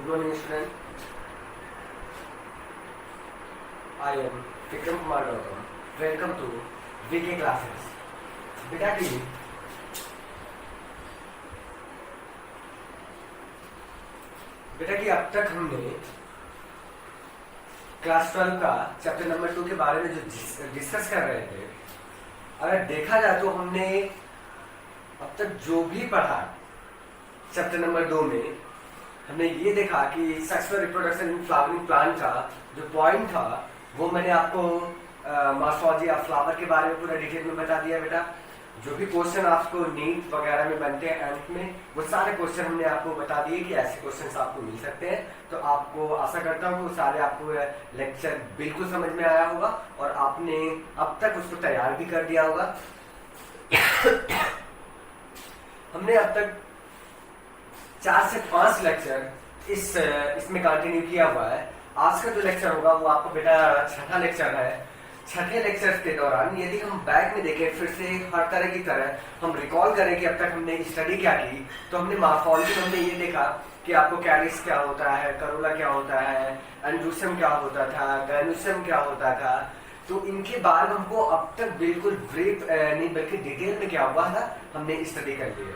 Good morning, student. I am Vikram Kumar Gautam. Welcome to VK classes. बेटा की अब तक हमने क्लास 12 का चैप्टर नंबर 2 के बारे में जो डिस्कस कर रहे थे, अगर देखा जाए तो हमने अब तक जो भी पढ़ा चैप्टर नंबर 2 में, हमने ये देखा कि sexual reproduction in flowering plant का जो पॉइंट था वो मैंने आपको मॉर्फोलॉजी ऑफ फ्लावर के बारे में पूरा डिटेल में बता दिया। बेटा जो भी क्वेश्चन आपको नीट वगैरह में बनते हैं एंड में, वो सारे क्वेश्चन हमने आपको बता दिए कि ऐसे क्वेश्चंस आपको मिल सकते हैं। तो आपको आशा करता हूँ कि सारे आपको लेक्चर बिल्कुल समझ में आया होगा और आपने अब तक उसको तैयार भी कर दिया होगा। हमने अब तक 4 से 5 लेक्चर इसमें कंटिन्यू किया हुआ है। आज का जो लेक्चर होगा वो आपको बेटा छठा लेक्चर है। छठे लेक्चर के दौरान यदि हम बैक में देखें, फिर से हर तरह की तरह हम रिकॉल करें कि अब तक हमने स्टडी क्या की, तो हमने मॉर्फोलॉजी में हमने ये देखा कि आपको कैरिस क्या होता है, करोला क्या होता है, एंड्रोसियम क्या होता था, गाइनोसियम क्या होता था। तो इनके बारे में हमको अब तक बिल्कुल ब्रीफ नहीं बल्कि डिटेल में क्या हुआ था हमने स्टडी कर लिया।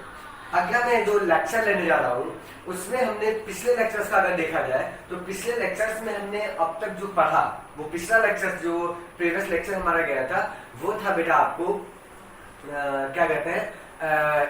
अगला मैं जो लेक्चर लेने जा रहा हूँ उसमें हमने पिछले लेक्चर्स का अगर देखा जाए तो पिछले लेक्चर्स में हमने अब तक जो पढ़ा, वो पिछला लेक्चर जो प्रीवियस लेक्चर हमारा गया था वो था बेटा आपको क्या कहते हैं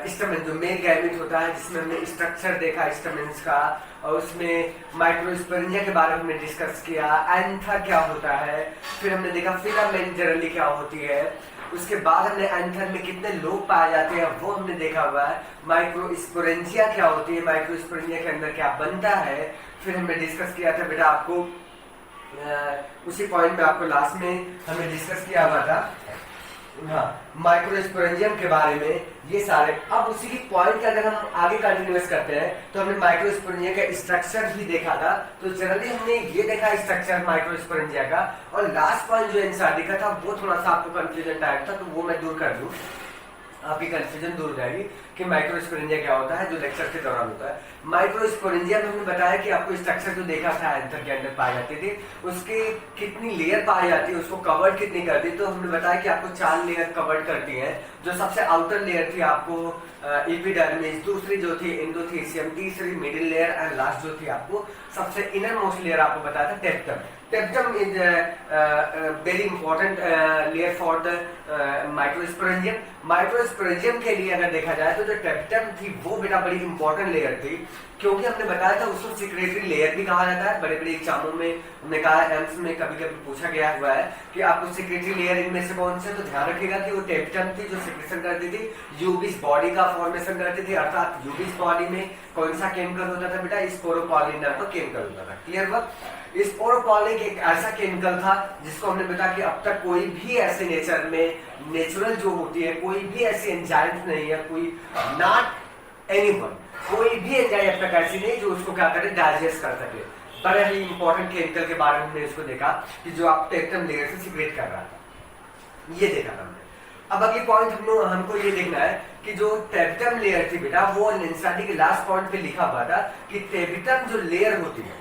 स्टमेन, जो मेन गैमेट होता है, जिसमें हमने स्ट्रक्चर देखा स्टमेन्स का, और उसमें माइक्रोस्पोरेंजिया के बारे में हमने डिस्कस किया, एंथर क्या होता है, फिर हमने देखा फिलामेंट जनरली क्या होती है, उसके बाद हमने एंथर में कितने लोब पाए जाते हैं वो हमने देखा हुआ है, माइक्रोस्पोरेंजिया क्या होती है, माइक्रोस्पोरेंजिया के अंदर क्या बनता है, फिर हमने डिस्कस किया था बेटा आपको उसी पॉइंट पे आपको लास्ट में हमने डिस्कस किया हुआ था माइक्रोस्पोरेंजियम के बारे में ये सारे। अब उसी की पॉइंट अगर हम आगे कंटिन्यूअस करते हैं तो हमने माइक्रोस्पोरेंजिया का स्ट्रक्चर भी देखा था। तो जनरली हमने ये देखा स्ट्रक्चर माइक्रोस्पोरेंजिया का, और लास्ट पॉइंट जो एनसीईआरटी का था वो थोड़ा सा आपको कंफ्यूजन टाइप था, तो वो मैं दूर कर दूं, आपकी कंफ्यूजन दूर हो जाएगी कि माइक्रोस्पोरेंजिया क्या होता है जो लेक्चर के दौरान होता है। माइक्रोस्पोरेंजिया में हमने बताया कि आपको स्ट्रक्चर जो देखा था एंथर के अंदर पाई जाती थी, उसकी कितनी लेयर पाई जाती है, उसको कवर्ड कितनी करती, तो हमने बताया कि आपको 4 लेयर कवर्ड करती है। जो सबसे आउटर लेयर थी आपको एपिडर्मिस, दूसरी जो थी एंडोथेसियम, तीसरी मिडिल लेयर एंड लास्ट जो थी आपको सबसे इनर मोस्ट लेयर आपको बताया था टेप्टम। टेप्टम is very important layer for the microsporangium. Microsporangium के लिए अगर देखा जाए तो जो टेप्टम थी वो बेटा बड़ी इंपॉर्टेंट लेयर थी, क्योंकि हमने बताया था उसको सिक्रेटरी लेयर भी कहा जाता है। बड़े बड़े एग्जामों में हमने कहा एम्स में कभी कभी पूछा गया हुआ है कि आपको सिक्रेटरी लेयर इनमें से कौन से, तो ध्यान रखिएगा कि वो टेप्टम थी जो सिक्रेशन करती थी, यूबिस बॉडी का फॉर्मेशन करती थी, अर्थात यूबिस बॉडी में कौन सा केमिकल होता था बेटा, स्पोरोपोलिन नाम का केमिकल होता था। क्लियर हुआ? स्पोरोपोलिन एक ऐसा केमिकल था जिसको हमने बताया कि अब तक कोई भी ऐसे नेचर में नेचुरल जो होती है कोई भी ऐसी एंजाइम नहीं है, कोई नॉट एनीवन, कोई भी एंजाइम अब तक ऐसी नहीं जो उसको क्या करे डाइजेस्ट कर सके। बड़े ही इंपॉर्टेंट केमिकल के बारे में हमने इसको देखा कि जो आप टेप्टम लेयर से सिक्रेट कर रहा था, ये देखा था हमने। अब अगली पॉइंट हमको ये देखना है कि जो टेप्टम लेयर थी बेटा वो एनसीईआरटी के लास्ट पॉइंट पे लिखा हुआ था कि टेप्टम जो लेयर होती है,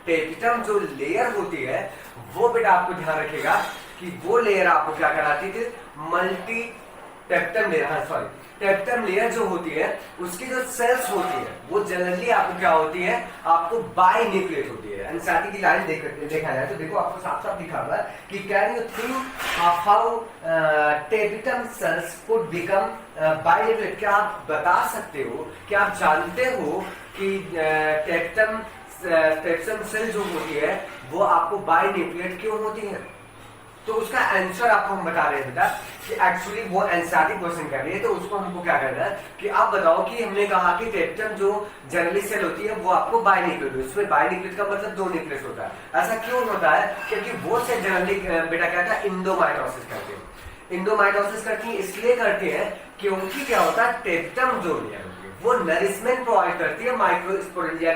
टेप्टम जो लेयर होती है वो बेटा आपको ध्यान रखिएगा कि वो लेयर आपको क्या कराती थी, मल्टी टेप्टम लेयर, हाँ सॉरी, टेप्टम लेयर जो होती है उसकी जो सेल्स होती है वो जनरली आपको क्या होती है, आपको बाई न्यूक्लिएट होती है। एनसीईआरटी की लाइन देखा जाए तो देखो आपको साफ साफ लिखा हुआ है कि can you think of how tapetum cells could become binucleate. क्या आप बता सकते हो, क्या आप जानते हो कि टेप्टम सेल जो होती है वो आपको बाई न्यूक्लिएट क्यों होती है? तो उसका आंसर आपको हम बता रहे हैं बेटा कि एक्चुअली वो एनसीईआरटी क्वेश्चन कर रही है, तो उसको हमको क्या करना है कि आप बताओ कि हमने कहा कि टेप्टम जो जनरली सेल होती है वो आपको बाई न्यूक्लिएट, उसमें बाई न्यूक्लिएट का मतलब 2 न्यूक्लियस होता है। ऐसा क्यों होता है? क्योंकि वो सेल जनरली बेटा क्या था, इंडोमाइटोसिस करते हैं। इंडोमाइटोसिस करती है इसलिए करते हैं क्योंकि क्या होता है, टेप्टम जो लेयर होती है वो नरिशमेंट प्रोवाइड करती है माइक्रोस्पोरेंजिया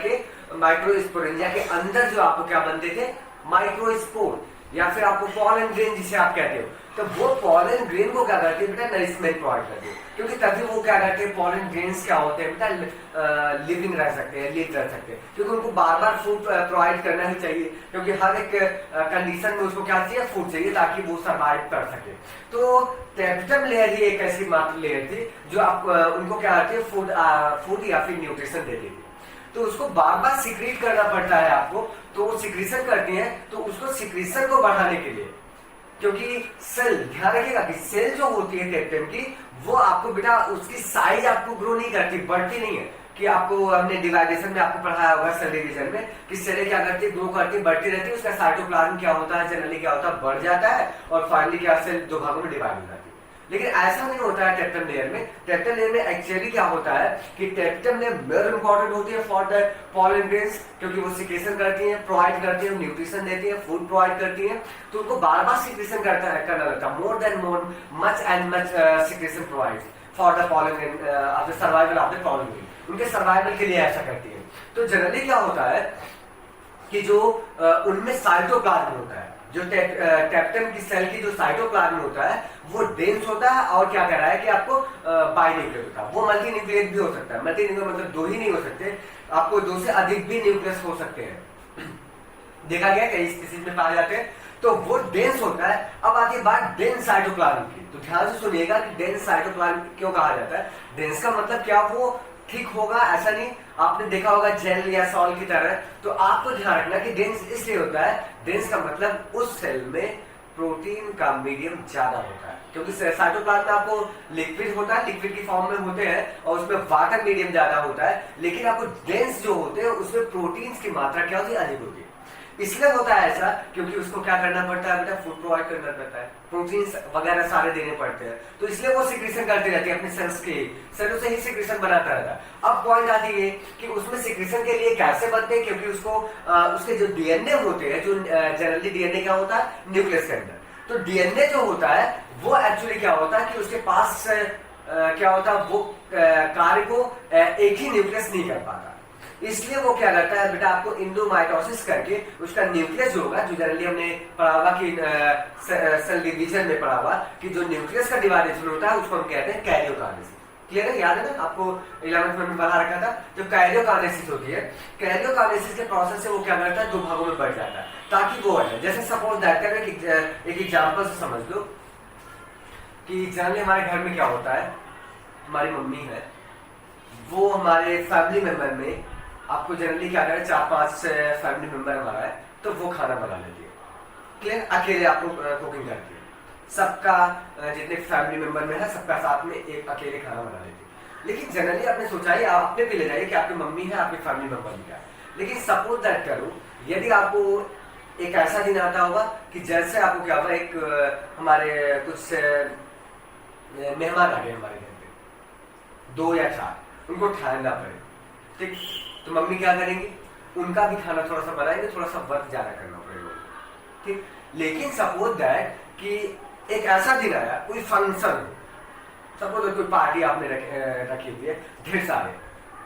के अंदर जो आपको क्या बनते थे, माइक्रोस्पोर। या फिर आपको पॉलन ग्रेन जिसे आप कहते हो, तो वो पॉलन ग्रेन को क्या करते हैं बेटा, नरिशमेंट प्रोवाइड करते हैं, क्योंकि तभी वो क्या करते हैं, पॉलन ग्रेन्स क्या होते हैं बेटा, लिविंग रह सकते हैं, लिव रह सकते हैं, क्योंकि उनको बार बार फूड प्रोवाइड करना ही चाहिए, क्योंकि हर एक कंडीशन में उसको क्या चाहिए, फूड चाहिए ताकि वो सर्वाइव कर सके। तो टेप्टम लेयर ही एक ऐसी मात्र लेयर थी जो आप उनको क्या करती है, फूड या फिर न्यूट्रिशन देती थी। तो उसको बार बार सिक्रीट करना पड़ता है आपको, तो वो सिक्रीशन करती है, तो उसको सिक्रीशन को बढ़ाने के लिए, क्योंकि सेल, ध्यान रखिएगा कि सेल जो होती है टेप्टम की, वो आपको बेटा उसकी साइज आपको ग्रो नहीं करती, बढ़ती नहीं है, कि आपको हमने डिवाइडेशन में आपको पढ़ाया होगा सेल डिवीजन में कि सेल क्या करती है, ग्रो करती, बढ़ती रहती है, उसका साइटोप्लाज्म क्या होता है, जनरली क्या होता है, बढ़ जाता है और फाइनली क्या सेल दो भागों में डिवाइड हो जाती है। लेकिन ऐसा नहीं होता है टेप्टम लेयर में। टेप्टम लेयर में एक्चुअली क्या होता है कि टेप्टम लेयर मोर इंपॉर्टेंट होती है फॉर द पॉलन ग्रेन्स, क्योंकि वो सिक्रेशन करती हैं, प्रोवाइड करती हैं, न्यूट्रिशन देती हैं, फूड प्रोवाइड करती हैं, तो उनको बार बार सिक्रेशन करना लगता है, more than more, much and much secretion provide for the pollen grain of the survival of the pollen grain, उनके सर्वाइवल के लिए ऐसा करती है। तो जनरली क्या होता है कि जो उनमें साइटोप्लाज्म होता है, जो टेप्टम की सेल की जो साइटोप्लाज्म होता है वो डेंस होता है, और क्या कह रहा है कि आपको बाइन्यूक्लियस होता है, वो मल्टी न्यूक्लियस भी हो सकता है, मल्टी न्यूक्लियस मतलब दो ही नहीं हो सकते, आपको दो से अधिक भी न्यूक्लियस हो सकते हैं, देखा गया कई स्पीशीज में पाए जाते हैं। तो वो डेंस होता है। अब आती है बात डेंस साइटोप्लाज्म की, तो ध्यान से सुनिएगा कि डेंस साइटोप्लाज्म क्यों कहा जाता है। डेंस का मतलब क्या, वो ठीक होगा ऐसा नहीं, आपने देखा होगा जेल या सॉल की तरह, तो आपको ध्यान रखना कि डेंस इसलिए होता है, डेंस का मतलब उस सेल में प्रोटीन का मीडियम ज्यादा होता है, क्योंकि साइटोप्लाज्म में आपको लिक्विड होता है, लिक्विड की फॉर्म में होते हैं और उसमें वाटर मीडियम ज्यादा होता है, लेकिन आपको डेंस जो होते हैं उसमें प्रोटीन्स की मात्रा क्या होती है, अधिक होती है। इसलिए होता है ऐसा क्योंकि उसको क्या करना पड़ता है बेटा, फूड प्रोवाइड करना पड़ता है, प्रोटीन्स वगैरह सारे देने पड़ते हैं, तो इसलिए वो सिक्रेशन करती रहती है अपने सेल्स के, सेलों से ही सिक्रेशन बनाता रहता है। अब पॉइंट आती है कि उसमें सिक्रेशन के लिए कैसे बनते हैं, क्योंकि उसको उसके जो डीएनए होते हैं, जो जनरली डीएनए क्या होता है, न्यूक्लियस के अंदर, तो डीएनए जो होता है वो एक्चुअली क्या होता है कि उसके पास क्या होता है, वो कार्य को एक ही न्यूक्लियस नहीं कर पाता, इसलिए वो क्या करता है बेटा, आपको इंडोमाइटोसिस करके उसका न्यूक्लियस जो होगा, जो जनरली हमने पढ़ा हुआ कि सेल डिवीजन में पढ़ा हुआ कि जो न्यूक्लियस का डिवाइडेशन होता है उसको हम कहते हैं कैरियोकाइनेसिस। क्लियर है, याद है ना आपको 11th में पढ़ा रखा था, जो कैरियोकाइनेसिस होती है, कैरियोकाइनेसिस के प्रोसेस से वो क्या करता है, दो भागों में बढ़ जाता है ताकि वो है, जैसे सपोज दैट एक एग्जांपल से समझ लो कि जनरली हमारे घर में क्या होता है, हमारी मम्मी है, वो हमारे फैमिली मेंबर में आपको जनरली क्या करें, 4-5 फैमिली मेंबर हमारा है तो वो खाना बना लेती है। क्लियर, अकेले आपको कुकिंग करती है, सबका जितने फैमिली मेंबर में है सबका साथ में एक अकेले खाना बना लेती है। लेकिन जनरली आपने सोचा ही, आप अपने पे ले जाइए कि आपकी मम्मी है, आपके फैमिली मेंबर भी है, लेकिन सपोज दैट करो यदि आपको एक ऐसा दिन आता होगा कि जैसे आपको क्या होगा, एक हमारे कुछ मेहमान आ गए हमारे घर पे, 2 या 4, उनको ठहरना पड़े, ठीक, तो मम्मी क्या करेंगी, उनका भी खाना थोड़ा सा बनाएंगे, थोड़ा सा वर्क ज्यादा करना पड़ेगा, ठीक। लेकिन सपोज दैट कि एक ऐसा दिन आया, कोई फंक्शन, सपोज कोई पार्टी आपने रखी हुई है ढेर सारे,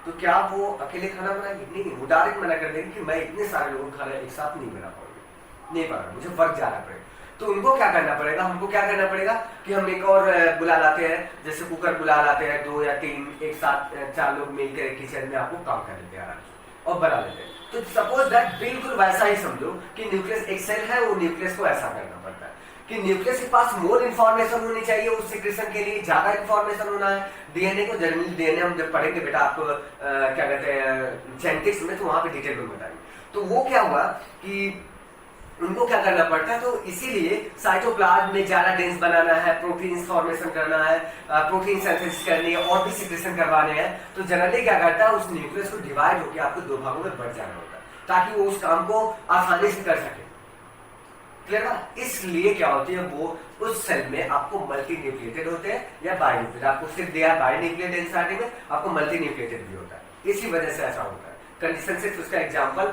तो क्या वो अकेले खाना बनाएंगे, नहीं, वो डायरेक्ट मना कर देंगे कि मैं इतने सारे लोगों का खाना एक साथ नहीं बना पाऊंगी, नहीं पाऊंगा, मुझे वर्क ज्यादा पड़ेगा। तो उनको क्या करना पड़ेगा, हमको क्या करना पड़ेगा कि हम एक और बुला लाते हैं, जैसे कुकर बुला लाते हैं, 2 या 3 एक साथ 4 लोग मिलकर किचन में आपको काम कर लेते हैं आराम और बना लेते हैं। तो सपोज दैट बिल्कुल वैसा ही समझो कि न्यूक्लियस एक सेल है, वो न्यूक्लियस को ऐसा करना पड़ता है कि न्यूक्लियस के पास मोर इन्फॉर्मेशन होनी चाहिए, उस सिक्रेशन के लिए ज्यादा इन्फॉर्मेशन होना है। डीएनए को जनरली डीएनए हम जब पढ़ेंगे बेटा आपको क्या कहते हैं जेनेटिक्स में, तो वहां पे डिटेल में बताएंगे। तो वो क्या हुआ कि उनको क्या करना पड़ता है, तो इसीलिए साइटोप्लाज्म में ज्यादा डेंस बनाना है, प्रोटीन फॉर्मेशन करना है, प्रोटीन सिंथेसिस करनी है और भी सिक्रेशन करवाने हैं, तो जनरली क्या करता है, उस न्यूक्लियस को डिवाइड होकर आपको 2 भागों में बढ़ जाना होता है ताकि वो उस काम को आसानी से कर सके। क्लियर है, इसलिए क्या होती है, वो उस सेल में आपको मल्टी न्यूक्लिएटेड होते हैं या बाई न्यूक्लिएटेड, आपको सिर्फ दिया बाई न्यूक्लिएटेड एंजाइम में, आपको मल्टी न्यूक्लिएटेड भी होता है, इसी वजह से ऐसा होता है। कंडीशन से उसका एग्जांपल,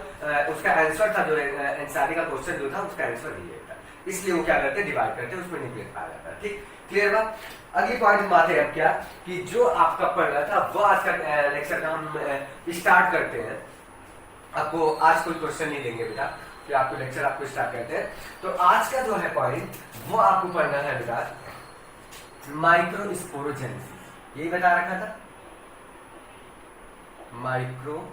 उसका आंसर था, जो एनसीईआरटी का क्वेश्चन जो था उसका आंसर ये था, इसलिए वो क्या करते हैं, डिवाइड करते हैं, उसमें न्यूक्लियस पाया जाता है। ठीक, क्लियर बात। अगली पॉइंट हम आते हैं अब क्या कि जो आपका पढ़ रहा था वो आज का लेक्चर का हम स्टार्ट करते हैं। आपको आज कोई क्वेश्चन नहीं देंगे बेटा, कि आपको लेक्चर आपको स्टार्ट करते हैं। तो आज का जो है पॉइंट वो आपको पढ़ना है बेटा माइक्रोस्पोरोजेनेसिस। यही बता रखा था, माइक्रोस्पोरोजेनेसिस।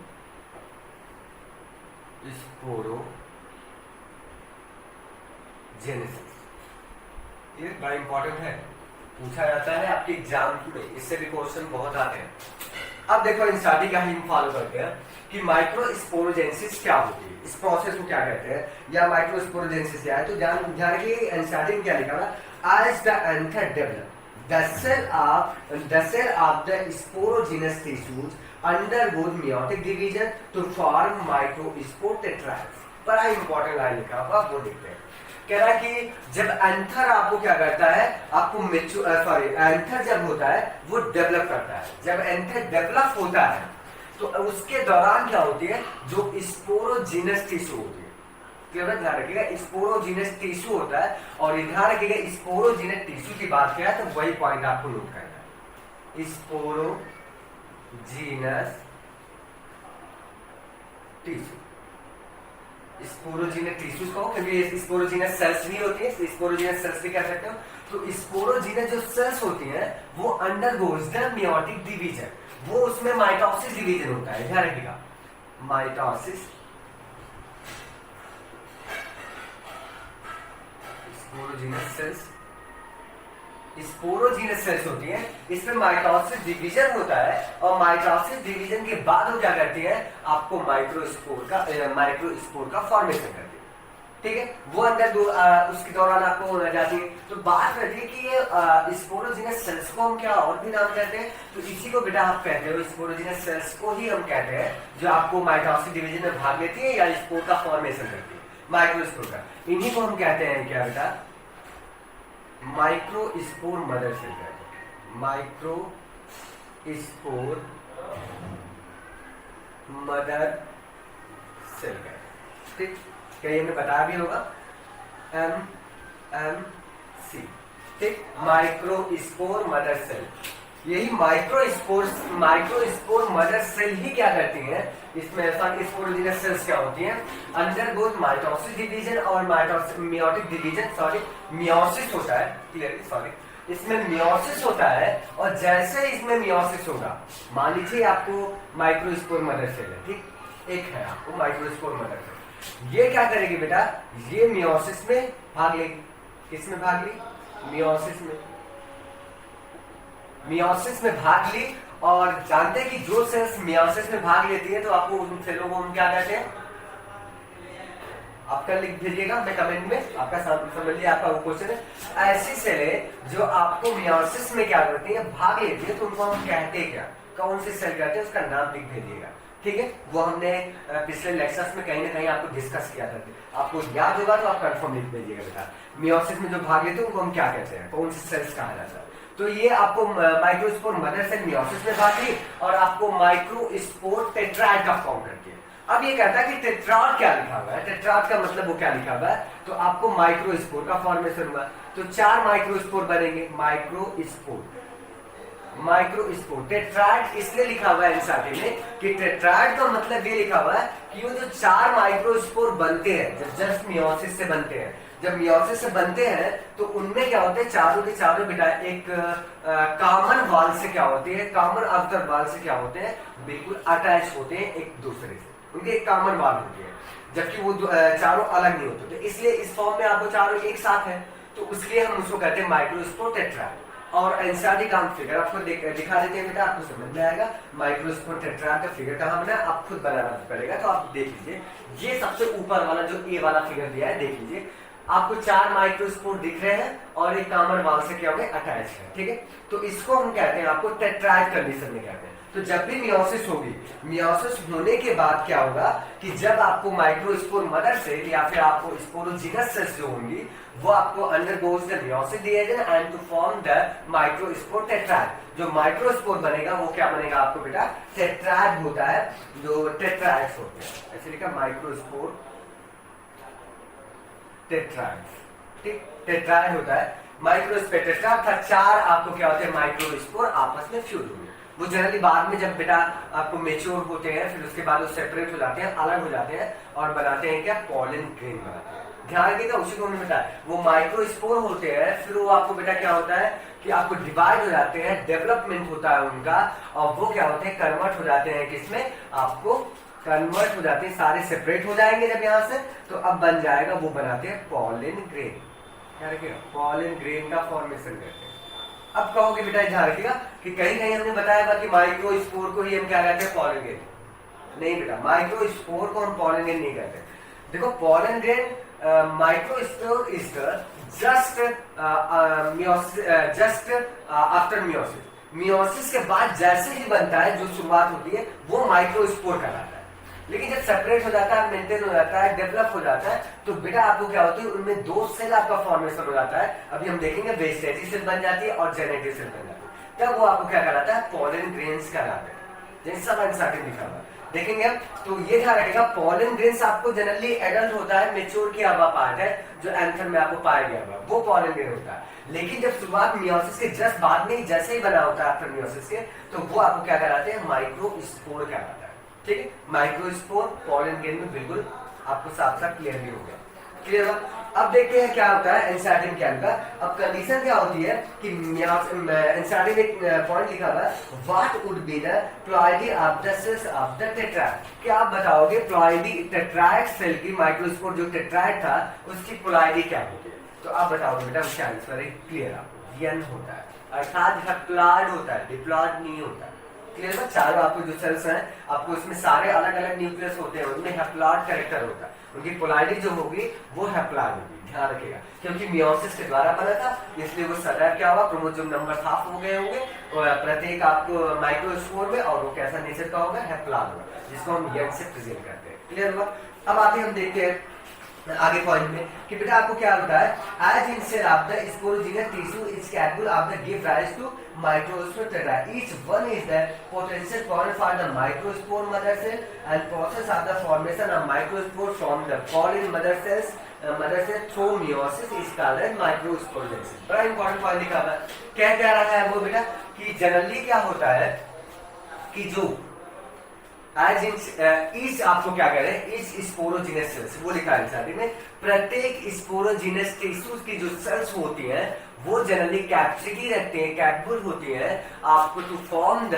ये बड़ा इंपॉर्टेंट है, पूछा जाता है आपके एग्जाम में, इससे भी क्वेश्चन बहुत आते हैं। अब देखो एनसीईआरटी का ही फॉलो करते हैं कि माइक्रोस्पोरोजेनेसिस क्या होती है, इस प्रोसेस को क्या कहते हैं, या माइक्रोस्पोरोजेनेसिस क्या है। तो ध्यान रखिए एनसीईआरटी में क्या लिखा हुआ है, as the anther develop the cell of the sporogenous tissues undergoes meiotic division to form microspore tetrads। बड़ा इंपॉर्टेंट लाइन लिखा हुआ, वो देखते हैं। कह रहा है कि जब एंथर आपको क्या करता है, आपको एंथर जब होता है वो डेवलप करता है। जब एंथर डेवलप होता है तो उसके दौरान क्या होती है, जो स्पोरोजीनस टिश्यू होती है, ध्यान रखिएगा स्पोरोजीनस टिश्यू होता है। और ध्यान रखिएगा स्पोरोजीनस टिश्यू की बात किया है तो वही पॉइंट आपको नोट करना है, स्पोरोजीनस टिश्यू। स्पोरोजीनस टिश्यूज को, क्योंकि स्पोरोजीनस सेल्स भी होती है, स्पोरोजीनस सेल्स भी कह सकते हो। तो स्पोरोजीनस जो सेल्स होती हैं वो अंडरगोज द मेयोटिक डिवीजन, वो उसमें माइटोसिस डिवीजन होता है। ध्यान रखिएगा माइटोसिस, स्पोरोजीनस सेल्स होती हैं, इसमें माइटोसिस डिवीजन होता है। और माइटोसिस डिवीजन के बाद वो क्या करती है, आपको माइक्रोस्पोर का फॉर्मेशन करती है। ठीक है, वो अंदर उसके दौरान आपको होना जाती है। तो बात करती है कि ये स्पोरोजीनस सेल्स को हम क्या और भी नाम कहते हैं, तो इसी को बेटा आप कहते हो स्पोरोजीनस सेल्स को ही हम कहते हैं, जो आपको माइटोसिस डिवीजन में भाग लेती है या स्पोर का फॉर्मेशन करती है, माइक्रोस्पोर का। इन्हीं को हम कहते हैं क्या बेटा, माइक्रोस्पोर मदर सेल कहते हैं, माइक्रोस्पोर मदर सेल कहते हैं। ठीक, कहीं हमने बताया भी होगा MMC। ठीक, माइक्रोस्पोर मदर सेल। यही माइक्रोस्पोर मदर सेल ही क्या करती हैं, इसमें स्पोरोजीनस सेल्स क्या होती हैं, अंडरगोज माइटोसिस डिवीजन और मेयोटिक डिवीजन, मियोसिस होता है, क्लियरली सॉरी, इसमें मियोसिस होता है। और जैसे इसमें मियोसिस होगा, मान लीजिए आपको माइक्रोस्पोर मदर सेल है, ठीक, एक है आपको माइक्रोस्पोर मदर सेल, ये क्या करेगी बेटा, ये मियोसिस में भाग लेगी। किसमें भाग ली, मियोसिस में भाग ली। और जानते हैं कि जो सेल्स मियोसिस में भाग लेती है तो आपको उन सेलों को हम क्या कहते हैं, आपका लिख भेजिएगा मैं कमेंट में, आपका समझ लिया, आपका वो क्वेश्चन है। ऐसी सेलें जो आपको मियोसिस में क्या करती है, भाग लेती है, तो उनको हम कहते हैं क्या, कौन सी सेल कहते हैं, उसका नाम लिख भेजिएगा। ठीक है, वो हमने पिछले लेक्चर्स में कहीं ना कहीं आपको डिस्कस किया था, आपको याद होगा तो आप कंफर्म लिख भेजिएगा बेटा। मियोसिस में जो भाग लेते हैं उनको हम क्या कहते हैं, कौन सी सेल्स कहा जाता है। तो ये आपको माइक्रोस्पोर मदर सेल मियोसिस में भाग ली और आपको माइक्रोस्पोर टेट्राड का फॉर्म करती है। अब ये कहता है कि टेट्राड क्या लिखा हुआ है, टेट्राड का मतलब वो क्या लिखा हुआ है, तो आपको माइक्रोस्पोर का फॉर्मेशन हुआ, तो 4 माइक्रोस्पोर बनेंगे, माइक्रोस्पोर टेट्राड इसलिए लिखा हुआ है एनसीईआरटी में कि टेट्राड का मतलब ये लिखा हुआ है कि वो जो 4 माइक्रोस्पोर बनते हैं, जब जस्ट मियोसिस से बनते हैं, जब मियोसिस से बनते हैं तो उनमें क्या होते हैं, चारों के चारों बेटा एक कॉमन वॉल से क्या होते हैं, कॉमन आउटर वॉल से क्या होते हैं, बिल्कुल अटैच होते हैं एक दूसरे से, उनकी एक कॉमन वॉल होती है, जबकि वो चारों अलग नहीं होते। तो इसलिए इस फॉर्म में आपको चारों एक साथ है, तो उसलिए हम उसको कहते हैं माइक्रोस्पोर टेट्राड। और एनसीईआरटी का फिगर आपको दिखा देते हैं बेटा, आपको समझ में आएगा माइक्रोस्पोर टेट्राड का फिगर कहाँ बना है, आप खुद बनाना पड़ेगा। तो आप देख लीजिए, ये सबसे ऊपर वाला जो ए वाला फिगर दिया है, देख लीजिए, आपको 4 माइक्रोस्पोर दिख रहे हैं और एक कॉमन वॉल से क्या हो गए, अटैच है। ठीक है, तो इसको हम कहते हैं, आपको टेट्राड कंडीशन में कहते हैं। तो जब भी मियोसिस होगी, मियोसिस होने के बाद क्या होगा कि जब आपको माइक्रोस्पोर मदर सेल या फिर आपको स्पोरोजीनस सेल्स जो होंगी वो आपको undergoes the meiosis division and to form the microspore tetrad. जो माइक्रोस्पोर बनेगा वो क्या बनेगा आपको बेटा, टेट्राड होता है, जो टेट्राइड्स होते हैं, ऐसे लिखा माइक्रोस्पोर टेट्राइड। ठीक, टेट्राइड होता है, माइक्रोस्पोर टेट्राइड था, 4 आपको क्या होते हैं, माइक्रोस्पोर आपस में फ्यूज होंगे। वो जनरली बाद में जब बेटा आपको मेच्योर होते हैं फिर उसके बाद वो सेपरेट हो जाते हैं, अलग हो जाते हैं और बनाते हैं क्या, पॉलन ग्रेन बनाते हैं। ध्यान रखिएगा, उसी को हमने बताया वो माइक्रोस्पोर होते हैं, फिर वो आपको बेटा क्या होता है कि आपको डिवाइड हो जाते हैं, डेवलपमेंट होता है उनका, और वो क्या होते हैं, कन्वर्ट हो जाते हैं किसमें, आपको कन्वर्ट हो जाते हैं, सारे सेपरेट हो जाएंगे जब यहाँ से, तो अब बन जाएगा, वो बनाते हैं पॉलन ग्रेन। क्या रखिएगा, पॉलन ग्रेन का फॉर्मेशन करते हैं। अब कहोगे बेटा ध्यान रखिएगा कि कहीं कहीं हमने बताया कि माइक्रोस्पोर को ही हम क्या कहते हैं, पॉलन ग्रेन। नहीं बेटा, माइक्रोस्पोर को हम पॉलन ग्रेन नहीं कहते। देखो pollen grain microspore is the just after meiosis. Meiosis के बाद जैसे ही बनता है, जो शुरुआत होती है, वो माइक्रोस्पोर कहलाता है। लेकिन जब सेपरेट हो जाता है, मेंटेन हो जाता है, डेवलप हो जाता है, तो बेटा आपको क्या होती है, उनमें 2 सेल आपका फॉर्मेशन हो जाता है। अभी हम देखेंगे वेजिटेटिव सेल बन जाती है और जेनेटिव सेल बन जाती है, तब वो आपको क्या कहलाता है, पॉलन ग्रेन्स कहलाते हैं, जैसा मैंने लिखा हुआ देखेंगे। तो ये ध्यान रखेगा, पॉलन ग्रेन्स आपको जनरली एडल्ट होता है, मेच्योर किया हुआ पार्ट है, जो एंथर में आपको पाया गया हुआ, वो पॉलन ग्रेन होता है। लेकिन जब शुरुआत मियोसिस के जस्ट बाद में ही जैसे ही बना होता है आफ्टर मियोसिस के, तो वो आपको क्या कहलाते हैं, माइक्रोस्पोर कहलाता है। ठीक है, माइक्रोस्पोर पॉलन ग्रेन में बिल्कुल आपको साफ साफ क्लियरली हो गया, क्लियर हो। अब देखते हैं क्या होता है एंसाइटिन कैन का। अब कंडीशन क्या होती है कि एंसाइटिन एक पॉइंट लिखा हुआ है, what would be the ploidy of the cells of the tetrad. क्या आप बताओगे प्लॉइडी टेट्राड सेल की, माइक्रोस्पोर जो टेट्राड था उसकी प्लॉइडी क्या होती है, तो आप बताओगे बेटा, उसका आंसर है क्लियर, आपको यन होता है, अर्थात हैप्लॉइड होता है, डिप्लॉइड नहीं होता है। क्लियर है, चारों आपको जो सेल्स हैं, आपको इसमें सारे अलग अलग न्यूक्लियस होते हैं, उनमें हैप्लॉइड कैरेक्टर होता है, उनकी पोलैरिटी जो होगी वो हैप्लॉइड होगी, ध्यान रखिएगा। क्योंकि मियोसिस के द्वारा बना था, इसलिए वो सदैव क्या हुआ, क्रोमोसोम नंबर हाफ हो गए होंगे और प्रत्येक आपको माइक्रोस्पोर में, और वो कैसा नेचर का होगा, हैप्लॉइड होगा, जिसको हम यन से प्रेजेंट करते हैं। क्लियर हुआ। अब आगे हम देखते हैं आगे पॉइंट में कि बेटा आपको क्या होता है, each in cell of the sporogenic tissue is capable of the give rise to microspore tetrad, each one is the potential point for the microspore mother cell and process of the formation of microspore from the pollen mother cell through meiosis is called microsporogenesis. बड़ा important point लिखा हुआ है, क्या कह रहा है वो बेटा कि जनरली क्या होता है कि जो एज इन आपको क्या कह रहे हैं, इस स्पोरोजिनस सेल्स, वो लिखा है साथ में, प्रत्येक स्पोरोजिनस टिश्यूज की जो सेल्स होती हैं वो जनरली कैपेसिटी रखते हैं, कैपेबल होती है आपको to form the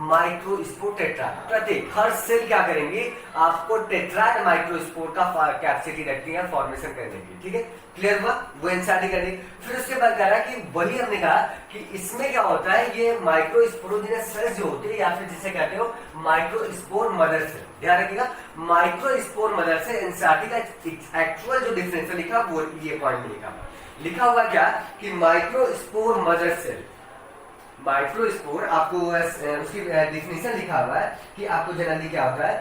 microspore tetrad. प्रत्येक हर सेल क्या करेंगे, आपको टेट्राड माइक्रोस्पोर का कैपेसिटी रखती है फॉर्मेशन करने की। ठीक है, क्लियर हुआ, वो इंसाइड करेंगे। फिर उसके बाद कह रहा है कि वही हमने कहा कि इसमें क्या होता है, ये माइक्रोस्पोरोजिनस सेल्स जो होती है, या फिर जिसे कहते हो माइक्रोस्पोर मदर सेल, ध्यान रखिएगा, माइक्रोस्पोर मदर सेल इंसाइड का एक्चुअल जो डिफरेंस लिखा वो ये पॉइंट लिखा हुआ क्या कि माइक्रोस्पोर मदर सेल, माइक्रोस्पोर आपको उसकी डिफिनेशन लिखा हुआ है कि आपको जनरली क्या होता है,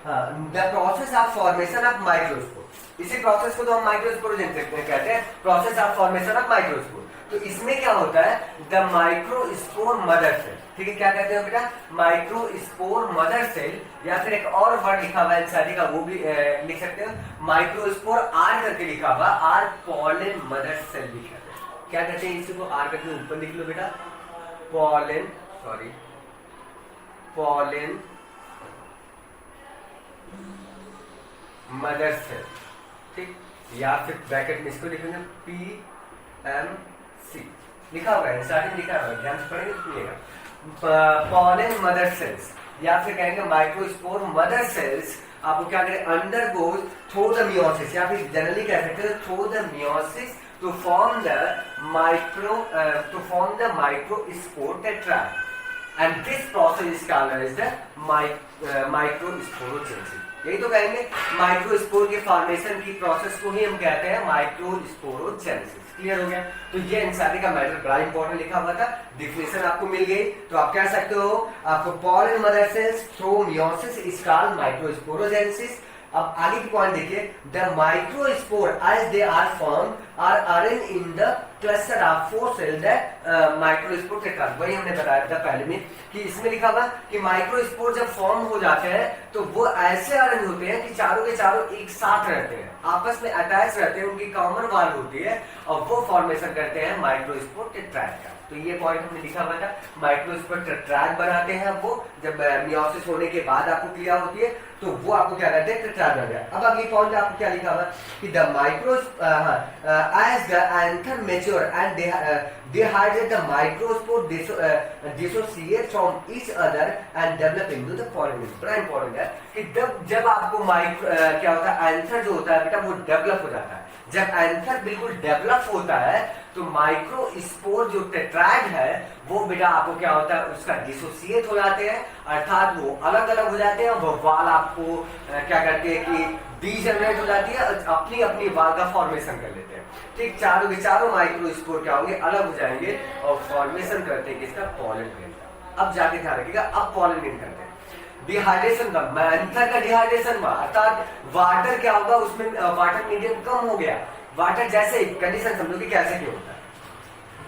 the process of formation of microspore, इसी प्रोसेस को तो हम माइक्रोस्पोरोजेनेसिस कहते हैं, process of formation of microspore. तो इसमें क्या होता है, द माइक्रोस्पोर मदर सेल, ठीक है, क्या कहते हो बेटा, माइक्रोस्पोर मदर सेल, या फिर एक और वर्ड लिखा हुआ है इंसाइड का, वो भी लिख सकते हो, माइक्रोस्पोर आर करके लिखा हुआ, आर पॉलन मदर सेल लिखा है। क्या कहते हैं इसको, आर करके ऊपर लिख लो बेटा, pollen, sorry pollen mother cell, ठीक, या फिर ब्रैकेट में इसको लिखेंगे PMC लिखा हुआ है, स्टार्टिंग लिखा हुआ है, ध्यान से पढ़ेंगे सुनिएगा, पॉलन मदर सेल्स, या फिर कहेंगे माइक्रोस्पोर मदर सेल्स, आपको क्या करें, undergoes through the meiosis, या फिर जनरली कह सकते हैं through the meiosis to form the microspore tetrad, and this process is called as the microsporogenesis. यही तो कहेंगे, माइक्रोस्पोर के फॉर्मेशन की प्रोसेस को ही हम कहते हैं माइक्रोस्पोरोजेनेसिस। क्लियर हो गया। तो ये एंजाइटी का मैटर बड़ा इंपॉर्टेंट लिखा हुआ था, डिफिनेशन आपको मिल गई, तो आप कह सकते हो आपको pollen mother cells through meiosis is called microsporogenesis. अब आगे की पॉइंट देखिए, the microspore as they are form are arrange in the cluster of 4 cell that microspore tetrad. वही हमने बताया था पहले में कि इसमें लिखा हुआ कि माइक्रोस्पोर जब फॉर्म हो जाते हैं तो वो ऐसे अरेंज होते हैं कि चारों के चारों एक साथ रहते हैं, आपस में अटैच रहते हैं, उनकी कॉमन वॉल होती है और वो फॉर्मेशन करते हैं माइक्रोस्पोर टेट्राड का। तो ये पॉइंट हमने लिखा हुआ था, माइक्रोस्पोर टेट्राड बनाते हैं वो जब मियोसिस होने के बाद आपको क्रिया होती है तो वो आपको क्या कहते हैं, टेट्राड बन गया। अब अगली पॉइंट आपको क्या लिखा हुआ कि the as the anther mature and dehydrate the microspore dissociate from each other and develop into the pollen grain। बड़ा इंपॉर्टेंट है कि जब आपको क्या होता है, एंथर जो होता है बेटा वो डेवलप हो जाता है। जब एंथर बिल्कुल डेवलप होता है तो माइक्रोस्पोर जो टेट्राड है वो बेटा आपको क्या होता है, उसका डिसोसिएट हो जाते हैं, अर्थात वो अलग अलग हो जाते हैं। वो वाल आपको क्या करते हैं कि डीजनरेट हो जाती है, अपनी अपनी वाल का फॉर्मेशन कर लेते हैं। ठीक, चारों के चारों माइक्रोस्पोर क्या होंगे, अलग हो जाएंगे और फॉर्मेशन करते हैं किसका, पॉलन ग्रेन का। अब जाके ध्यान रखिएगा, अब पॉलन ग्रेन करते हैं डिहाइड्रेशन का, एंथर का डिहाइड्रेशन हुआ, अर्थात वाटर क्या होगा उसमें, वाटर मीडियम कम हो गया। वाटर जैसे कंडीशन समझो कि कैसे क्यों होता है,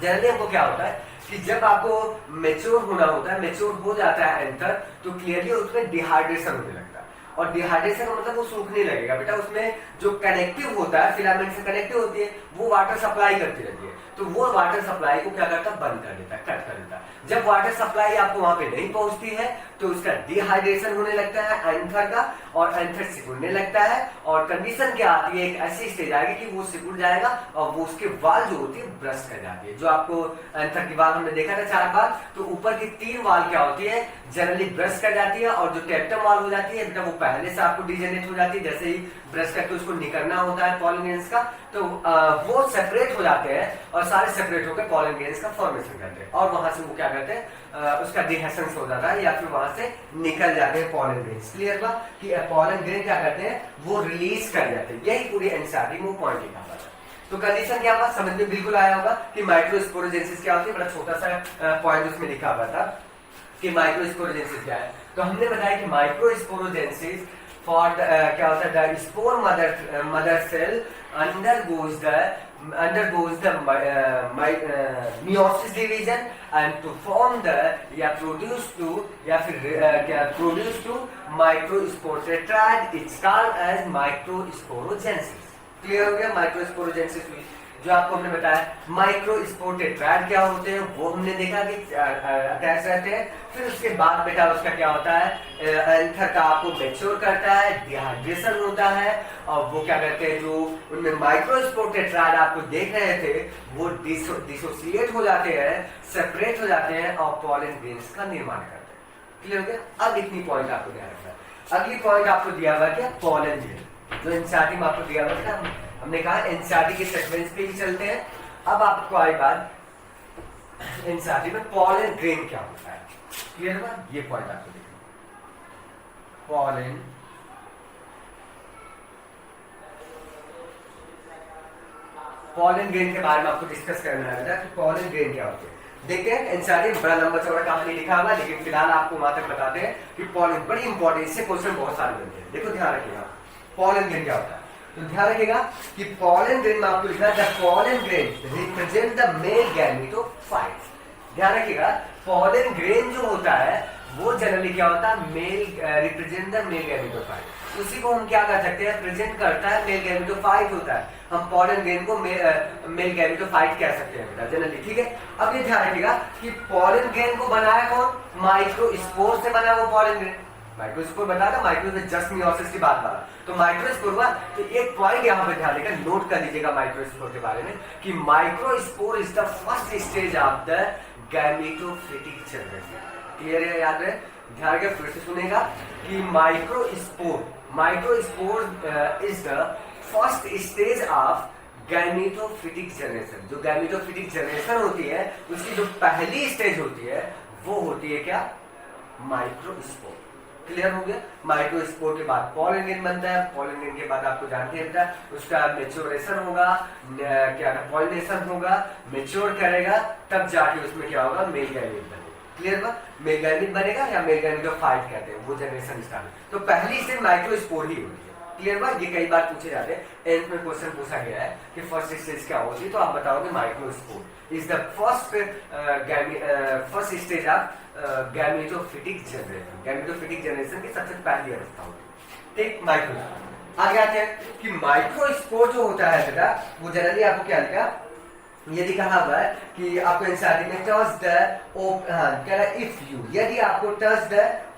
जनरली हमको क्या होता है कि जब आपको मेच्योर होना होता है, मेच्योर हो जाता है एंथर तो क्लियरली उसमें डिहाइड्रेशन होने लगता है। और डिहाइड्रेशन का मतलब वो सूखने लगेगा बेटा, उसमें जो कनेक्टिव होता है, फिलामेंट से कनेक्टिव होती है, वो वाटर सप्लाई करती रहती है, तो वो वाटर सप्लाई को क्या करता है, बंद कर देता है, कट कर देता है। जब वाटर सप्लाई आपको वहां पे नहीं पहुंचती है तो उसका डिहाइड्रेशन होने लगता है एंथर का, और एंथर सिकुड़ने लगता है, और कंडीशन क्या आती है, एक ऐसी स्टेज आएगी कि वो सिकुड़ जाएगा और वो उसके वाल जो होती है ब्रश कर जाती है। जो आपको एंथर की वाल हमने देखा था 4 बार, तो ऊपर की 3 वाल क्या होती है, जनरली ब्रश कर जाती है, और जो टेप्टम वाल हो जाती है बेटा वो पहले से आपको डिजेनरेट हो जाती है, जैसे ही ब्रश करके उसको निकलना होता है पॉलन ग्रेन्स का, तो वो सेपरेट हो जाते हैं और सारे सेपरेट होकर पॉलन ग्रेन्स का फॉर्मेशन करते हैं, और वहां से वो क्या करते हैं, उसका डिहेसेंस हो जाता है या फिर वहां से निकल जाते हैं पॉलन ग्रेन्स। क्लियर हुआ कि पॉलन ग्रेन क्या करते हैं, वो रिलीज कर जाते हैं। यही पूरी एनसीईआरटी में पॉइंट लिखा हुआ है। तो कंडीशन क्या हुआ, समझ में बिल्कुल आया होगा कि माइक्रोस्पोरोजेंसिस क्या होती है। बड़ा छोटा सा पॉइंट उसमें लिखा हुआ था कि माइक्रोस्पोरोजेंसिस क्या है। तो हमने बताया कि माइक्रोस्पोरोजेंसिस फॉर क्या होता है, the spore mother cell undergoes the meiosis division and to form the या produce to microspore tetrad, it's called as microsporogenesis। Clear हो गया, माइक्रोस्पोरोजेंसिस हुई। जो आपको हमने बताया माइक्रोस्पोर टेट्राड क्या होते हैं वो हमने देखा कि अटैच रहते हैं। फिर उसके बाद बेटा उसका क्या होता है, एंथर का आपको मैच्योर करता है, डिहाइड्रेशन होता है, और वो क्या करते हैं, जो उनमें माइक्रोस्पोर टेट्राड आपको देख रहे थे वो डिसोसिएट हो जाते हैं, सेपरेट हो जाते हैं और पॉलन ग्रेन्स का निर्माण करते हैं। क्लियर हो गया। अब इतनी पॉइंट आपको ध्यान रखना है। अगली पॉइंट आपको दिया हुआ क्या, पॉलन ग्रेन, जो एनसीईआरटी में आपको दिया हुआ था। हमने कहा एनसीईआरटी के सीक्वेंस पे ही चलते हैं। अब आपको आई बात एनसीईआरटी में पॉलन ग्रेन क्या होता है। क्लियर हुआ, ये पॉइंट आपको देखना, पॉलन ग्रेन के बारे में आपको डिस्कस करना है कि पॉलन ग्रेन क्या होते हैं। देखते हैं एनसीईआरटी में बड़ा लंबा चौड़ा कहानी लिखा हुआ, लेकिन फिलहाल आपको वहां तक बताते हैं कि पॉलन बड़ी इंपॉर्टेंट, इससे क्वेश्चन बहुत सारे बनते हैं। देखो ध्यान रखिएगा पॉलन ग्रेन क्या होता है। तो ध्यान रखिएगा कि पॉलन ग्रेन में आपको लिखना है the pollen grain represent the male gametophyte. ध्यान रखिएगा पॉलन ग्रेन जो होता है वो जनरली क्या होता है, male represent the male gametophyte. उसी को हम क्या कर सकते हैं, प्रेजेंट करता है, मेल गैमेटोफाइट होता है। हम पॉलन ग्रेन को मेल गैमेटोफाइट कह सकते हैं बेटा जनरली। ठीक है, अब ये ध्यान रखिएगा कि पॉलन ग्रेन को बनाया कौन, माइक्रोस्पोर से बना वो पॉलन ग्रेन। माइक्रोस्पोर बता था, माइक्रो जस्ट मियोसिस की बात करा, तो माइक्रोस्पोर हुआ। तो एक पॉइंट यहाँ पे ध्यान देकर नोट कर लीजिएगा माइक्रोस्पोर के बारे में कि microspore is the first stage of the gametophytic generation. Clear है, याद है, ध्यान रखिए, फिर से सुनेगा कि microspore is the first stage of gametophytic generation. जो गैमेटोफिटिक जनरेशन होती है उसकी जो पहली स्टेज होती है वो होती है क्या, माइक्रोस्पोर। क्लियर हो गया। माइक्रोस्पोर के बाद पॉलन ग्रेन बनता है, पॉलन ग्रेन के बाद आपको जानते हैं उसका मेच्योरेशन होगा, क्या पॉलिनेशन होगा, मेच्योर करेगा, तब जाके उसमें क्या होगा, मेल गैमेट बनेगा। क्लियर हुआ, मेल गैमेट बनेगा या मेल गैमेटोफाइट कहते हैं, वो जनरेशन स्टार्ट। तो पहली स्टेज माइक्रोस्पोर ही होती है। क्लियर बात? ये कई बार पूछे जाते हैं, एंथ में क्वेश्चन पूछा गया है कि फर्स्ट स्टेज क्या होती है, तो आप बताओगे microspore is the first stage of gametophytic generation. Gametophytic generation की सबसे पहली अवस्था होती है, ठीक। माइक्रोस्पोर आगे आते हैं कि माइक्रोस्पोर जो होता है बेटा, वो जनरली आपको क्या लिखा, ये लिखा हुआ है कि आपको एनसीईआरटी में टच द इफ यू, यदि आपको touch the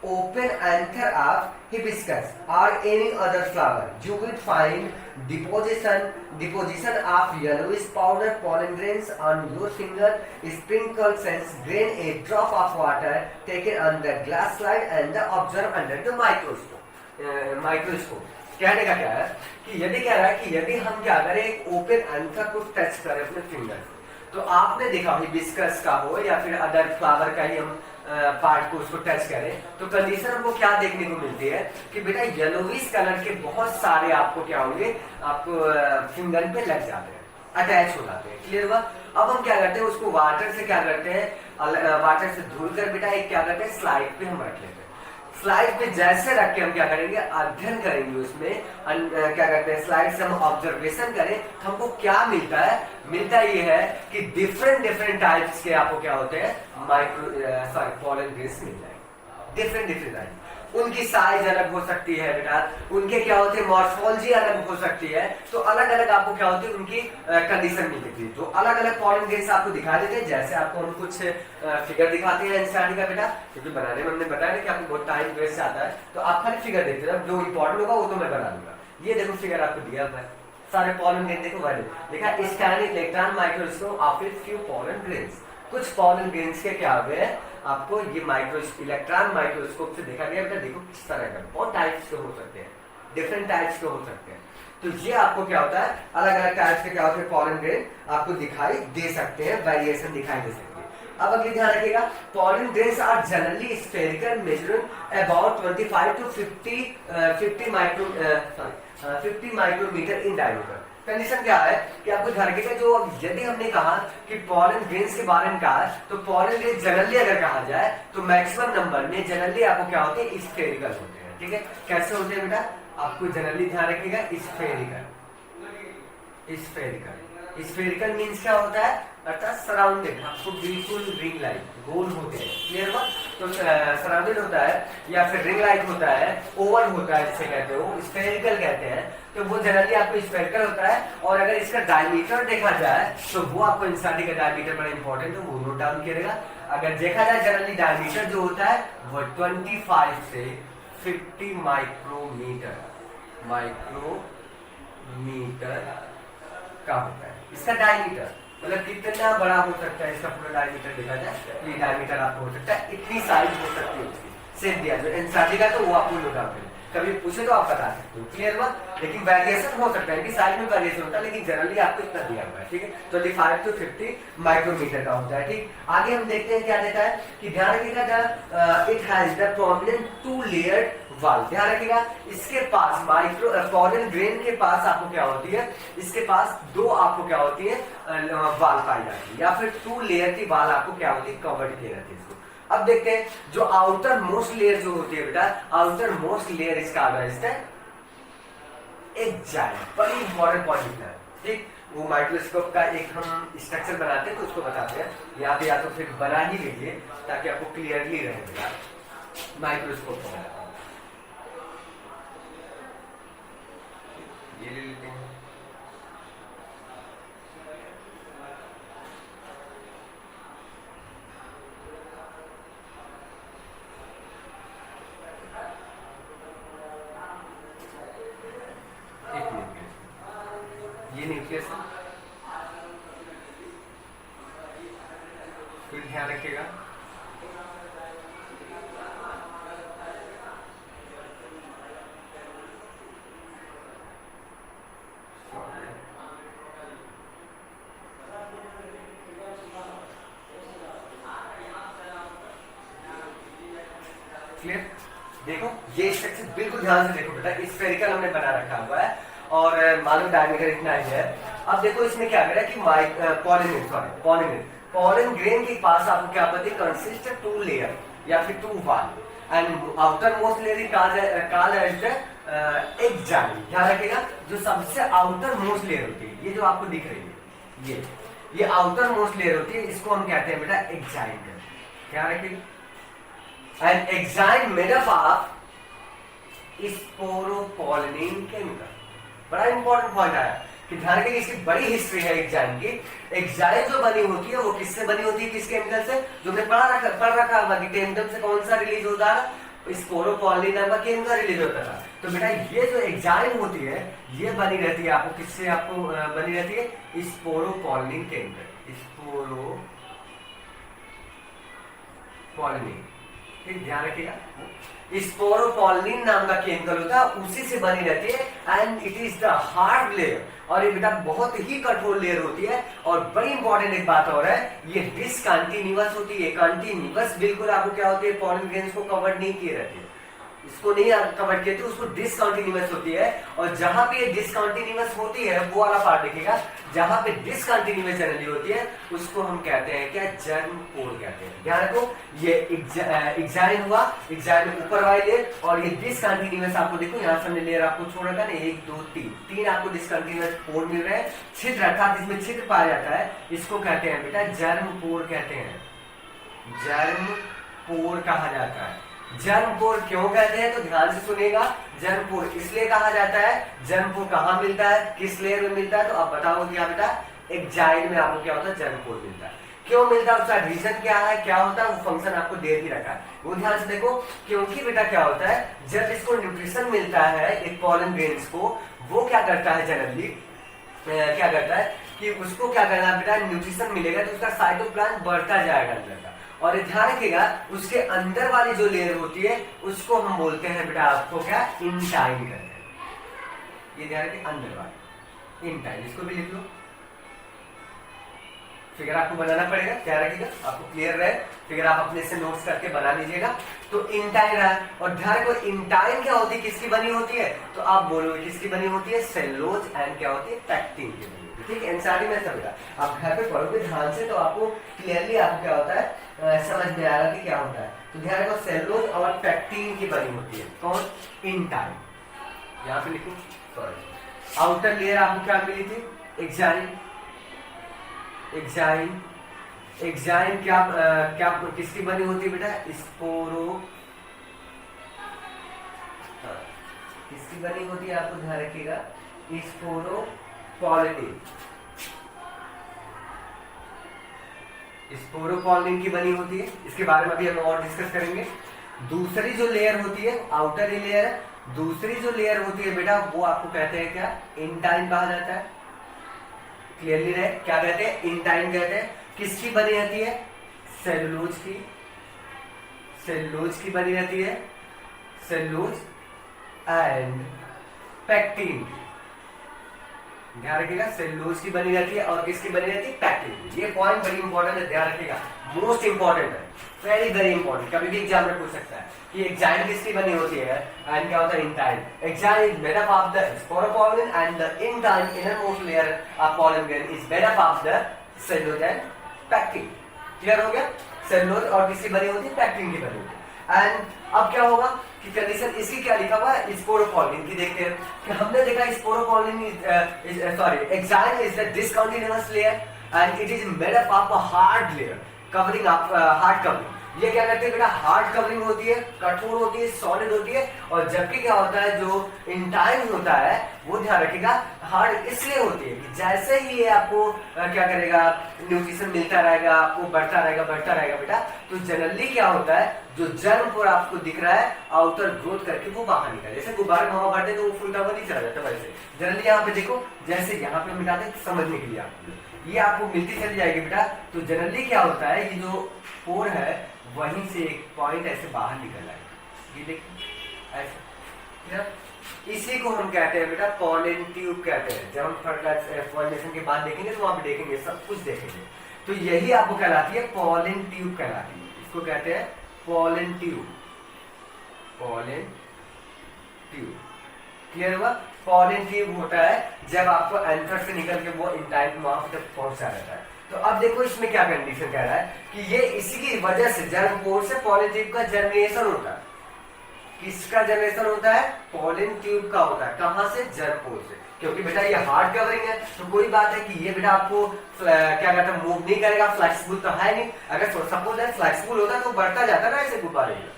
open anther of hibiscus और any other flower, you will find deposition of yellowish powder pollen grains on your finger, sprinkle sense grain a drop of water taken on the glass slide and observe under the microscope। कहने का क्या है कि यदि कह रहा है कि यदि हम क्या करें, एक ओपन एंथर को टच करें अपने फिंगर से, तो आपने देखा हिबिस्कस का हो या फिर अदर फ्लावर का ही हम पार्ट को उसको टच करें, तो कंडीशन हमको क्या देखने को मिलती है कि बेटा येलोविश कलर के बहुत सारे आपको क्या होंगे, आपको फिंगर पे लग जाते हैं, अटैच हो जाते हैं। क्लियर हुआ? अब हम क्या करते हैं, उसको वाटर से क्या करते हैं, वाटर से धुल कर बेटा एक क्या करते हैं, स्लाइड पे हम रख लेते हैं। स्लाइड पे जैसे रख के हम क्या करेंगे, अध्ययन करेंगे उसमें, क्या करते हैं, स्लाइड से हम ऑब्जर्वेशन करें, हमको क्या मिलता है, मिलता ये है कि डिफरेंट टाइप्स के आपको क्या होते हैं, pollen grains मिल जाएंगे, डिफरेंट टाइप। उनकी साइज अलग हो सकती है बेटा, उनके क्या होते हैं, मॉर्फोलॉजी अलग हो सकती है, तो अलग अलग आपको क्या होती है, उनकी कंडीशन मिलती है। जो अलग अलग pollen grains आपको दिखा देते हैं, जैसे आपको हम कुछ फिगर दिखाते हैं एनसीईआरटी का बेटा, क्योंकि बनाने में हमने बताया कि आपको बहुत टाइम वेस्ट आता है, तो आप खाली फिगर देखते हैं, जो इंपॉर्टेंट होगा वो तो मैं बना दूंगा। ये देखो फिगर आपको दिया हुआ है, सारे pollen grains देखो, देखा scan electron microscope of few pollen grains। कुछ pollen grains के क्या हुए हैं, आपको ये इलेक्ट्रॉन माइक्रोस्कोप से देखा गया बेटा, देखो किस तरह का, बहुत टाइप्स के हो सकते हैं, डिफरेंट टाइप्स के हो सकते हैं। तो ये आपको क्या होता है, अलग अलग टाइप्स के क्या होते हैं, pollen grain आपको दिखाई दे सकते हैं, वेरिएशन दिखाई दे सकते हैं। अब अगली ध्यान रखिएगा, pollen grains are generally spherical, measuring about 25 to 50 micrometer in diameter। Condition क्या है कि आपको ध्यान रखिएगा, जो यदि हमने कहा कि pollen grains के बारे में कहा, तो pollen grains जनरली अगर कहा जाए तो मैक्सिमम नंबर में जनरली आपको क्या होते हैं, स्फेरिकल होते हैं। ठीक है, कैसे होते हैं बेटा, आपको जनरली ध्यान रखिएगा, स्फेरिकल मीन्स क्या होता है, अर्थात सराउंडेड, आपको बिल्कुल रिंग लाइक गोल होते हैं। क्लियर हुआ? तो सराउंडेड होता है या फिर रिंग लाइक होता है, ओवल होता है, जिसे कहते हो स्फेरिकल कहते हैं, तो वो जनरली आपको स्फेरिकल होता है। और अगर इसका डायमीटर देखा जाए तो वो आपको एनसीईआरटी का डायमीटर बड़ा इंपॉर्टेंट है, वो नोट डाउन करिएगा। अगर देखा जाए जनरली डायमीटर जो होता है वो 25 से 50 माइक्रोमीटर का होता है इसका डायमीटर, मतलब कितना बड़ा हो सकता है इसका पूरा डायमीटर देखा जाए, ये डायमीटर आपको हो सकता है, इतनी साइज हो सकती है उसकी, सेम दिया जो एनसीईआरटी का, तो वो आपको नोट डाउन करें, कभी पूछे तो आप बता सकते हो। क्लियर हुआ? लेकिन वेरिएशन हो सकता है कि साइज में वेरिएशन होता है, लेकिन जनरली आपको इतना दिया हुआ है। ठीक है, 25 to 50 माइक्रोमीटर का होता है। ठीक, आगे हम देखते हैं क्या देता है कि ध्यान रखिएगा, it has the prominent 2 layered वाल। ध्यान रखिएगा, इसके पास pollen grain के पास आपको क्या होती है, इसके पास 2 आपको क्या होती है, वाल पाई जाती है, या फिर 2 लेयर की वाल आपको क्या होती है, कवर्ड किए रहती है। इसको अब देखते हैं, जो आउटर मोस्ट लेयर जो होती है बेटा, आउटर मोस्ट लेयर इसका है एक जायंट, बड़ी इंपॉर्टेंट पॉइंट है। ठीक, वो माइक्रोस्कोप का एक हम स्ट्रक्चर बनाते हैं तो उसको बताते हैं, यहाँ पे या तो फिर बना ही लीजिए ताकि आपको क्लियरली रहेगा माइक्रोस्कोप का। ये ले लेते हैं, ये न्यूक्लियस है, फिर ध्यान रखिएगा क्लियर। देखो ये स्ट्रक्चर बिल्कुल ध्यान से देखो बेटा, स्फेरिकल हमने बना रखा हुआ है और मालूम डायमीटर इतना ही है। अब देखो इसमें क्या करें कि pollen grain के पास आपको क्या पता है, कंसिस्ट 2 लेयर या फिर 2 wall, and outermost layer called as the exine, ध्यान रखिएगा, जो सबसे आउटर मोस्ट लेयर होती है, ये जो आपको दिख रही है, ये आउटर मोस्ट लेयर होती है, इसको हम कहते हैं बेटा एग्जाइन। ध्यान रखिएगा, and exine made up of sporopollenin chemical. बड़ा इंपॉर्टेंट पॉइंट आया कि ध्यान रखिए इसकी बड़ी हिस्ट्री है एग्जाइन की। एग्जाइन जो बनी होती है वो किससे बनी होती है, किस केमिकल से, जो हमने पढ़ रखा होगा कि केमिकल से कौन सा रिलीज होता है, स्पोरोपोलिन नाम का केमिकल रिलीज होता था। तो बेटा ये जो एग्जाइन होती है ये बनी रहती है आपको किससे, आपको बनी रहती है स्पोरोपोलिन केमिकल, स्पोरोपोलिन। ठीक, ध्यान रखिएगा, स्पोरोपोलिन नाम का केमिकल होता है, उसी से बनी रहती है, and it is the hard layer, और ये बेटा बहुत ही कठोर लेयर होती है। और बड़ी इंपॉर्टेंट एक बात और है, ये डिसकंटिन्यूअस होती है, कंटिन्यूअस बिल्कुल आपको क्या होती है, पॉलिन ग्रेन्स को कवर नहीं किए रहती है, इसको नहीं कवर किए थे, उसको डिसकंटिन्यूअस होती है। और जहां पे ये डिसकंटिन्यूअस होती है वो वाला पार्ट देखिएगा, जहां पे डिसकंटिन्यूअस जनरली होती है उसको हम कहते हैं क्या, जर्म पोर कहते हैं। ध्यान रखो, ये एग्जाइन हुआ, एग्जाइन में ऊपर वाली लेयर, और ये डिसकंटिन्यूअस आपको देखो यहाँ से हमने लेयर आपको छोड़ रखा है ना, 1 2 3 आपको डिसकंटिन्यूअस पोर मिल रहे हैं, छिद्र अर्थात इसमें छिद्र पाया जाता है, इसको कहते हैं बेटा जर्म पोर कहते हैं, जर्म पोर कहा जाता है। जर्म पोर क्यों कहते हैं, तो ध्यान से सुनिएगा, जर्म पोर इसलिए कहा जाता है, जर्म पोर कहाँ मिलता है, किस लेयर में मिलता है, तो आप बताओगे क्या बेटा, एग्जाइन में आपको क्या होता है, जर्म पोर मिलता है। क्यों मिलता है, उसका रीजन क्या है, क्या होता है, वो फंक्शन आपको दे ही रखा है, वो ध्यान से देखो। क्योंकि बेटा क्या होता है, जब इसको न्यूट्रिशन मिलता है एक पॉलन ग्रेन्स को, वो क्या करता है जनरली, क्या करता है कि उसको क्या करना है बेटा, न्यूट्रिशन मिलेगा तो उसका साइटोप्लाज्म बढ़ता जाएगा अंदर का, और ध्यान रखिएगा उसके अंदर वाली जो लेयर होती है उसको हम बोलते हैं बेटा आपको क्या, इंटाइन कहते हैं। ये ध्यान रखिए, अंदर वाली इंटाइन, इसको भी लिख लो, फिगर आपको बनाना पड़ेगा, ध्यान रखिएगा, आपको क्लियर रहे, फिगर आप अपने से नोट्स करके बना लीजिएगा। तो इंटाइन रहा, और ध्यान रखो इंटाइन क्या होती है, किसकी बनी होती है, तो आप बोलोगे किसकी बनी होती है, सेलुलोज एंड क्या होती है, पैक्टिन की बनी होती है। ठीक है, एनसीईआरटी में समझा, आप घर पे पढ़ोगे ध्यान से तो आपको क्लियरली आपको क्या होता है समझ में आएगा कि क्या होता है। तो ध्यान रखो सेलुलोज और पैक्टिन की बनी होती है, कौन, इंटाइन। यहाँ पे लिखो, सॉरी, आउटर लेयर आपको क्या मिली थी, एग्जाइन, एग्जाइन, एग्जाइन क्या क्या किसकी बनी होती है बेटा, स्पोरो, किसकी बनी होती है आपको ध्यान रखिएगा, स्पोरोपोलिन, स्पोरोपोलिन की बनी होती है। इसके बारे में अभी हम और डिस्कस करेंगे। दूसरी जो लेयर होती है, आउटर लेयर है, दूसरी जो लेयर होती है बेटा वो आपको कहते हैं क्या, इंटाइन कहा जाता है। क्लियरली रहे, क्या कहते हैं, इंटाइन कहते हैं। किसकी बनी रहती है, सेलुलोज की, सेलुलोज की बनी रहती है, सेलुलोज एंड पैक्टिन, ध्यान रखिएगा, सेलुलोज की बनी रहती है और किसकी बनी रहती है, पैक्टिन। ये पॉइंट बड़ी इंपॉर्टेंट है, ध्यान रखिएगा, मोस्ट इंपॉर्टेंट है, वेरी वेरी इंपॉर्टेंट, कभी भी एग्जाम में पूछ सकता है कि एग्जाइन किसकी बनी होती है एंड क्या होता है, intine. Exine is made up of the sporopollenin and the intine innermost layer of pollen grain is made up of the cellulose and pectin. Clear हो गया, सेलुलोज और किसकी बनी होती है, पैक्टिन की बनी होती है। एंड अब क्या होगा कि कंडीशन इसी क्या लिखा हुआ है, स्पोरोपोलिन की देखते हैं कि हमने देखा sporopollenin exine is the discontinuous layer and it is made up of a hard layer covering up, hard covering. ये क्या करते हैं बेटा, हार्ड कवरिंग होती है, कठोर होती है, सॉलिड होती है। और जबकि क्या होता है जो इंटाइन होता है वो ध्यान रखिएगा हार्ड इसलिए होती है कि जैसे ही ये आपको क्या करेगा, न्यूट्रिशन मिलता रहेगा, आपको बढ़ता रहेगा बेटा, तो जनरली क्या होता है जो जर्म पोर आपको दिख रहा है आउटर ग्रोथ करके वो बाहर निकल, जैसे गुब्बारे में हवा भरते तो वो फुलता हुआ नहीं चला जाता, वैसे जनरली यहाँ पे देखो, जैसे यहाँ पे मिटाते हैं समझने के लिए आपको ये आपको मिलती चली जाएगी बेटा। तो जनरली क्या होता है, ये जो पोर है वहीं से एक पॉइंट ऐसे बाहर निकल आएगा, ये देखिए ऐसे, इसी को हम कहते हैं बेटा पॉलन ट्यूब कहते हैं। जब हम फर्टिलाइजेशन के बाद देखेंगे तो वहां पे देखेंगे, सब कुछ देखेंगे। तो यही आपको कहलाती है पॉलन ट्यूब कहलाती है, इसको कहते हैं pollen tube, pollen tube. Clear हुआ, पॉलन ट्यूब होता है जब आपको एंथर से निकल के वो इंटाइन वहां तक पहुंचा रहता है। तो अब देखो इसमें क्या कंडीशन कह रहा है कि ये इसी की वजह से जर्म पोर से पॉलन ट्यूब का जर्मिनेशन होता है। किसका जनरेशन होता है? पॉलन ट्यूब का होता है। कहां से? जर्म पोर से। क्योंकि बेटा ये हार्ड कवरिंग है तो कोई बात है कि ये बेटा आपको क्या कहते हैं मूव नहीं करेगा, फ्लेक्सिबल तो है नहीं। अगर सपोज है फ्लेक्सिबल होता तो बढ़ता जाता ना ऐसे गुब्बारे में,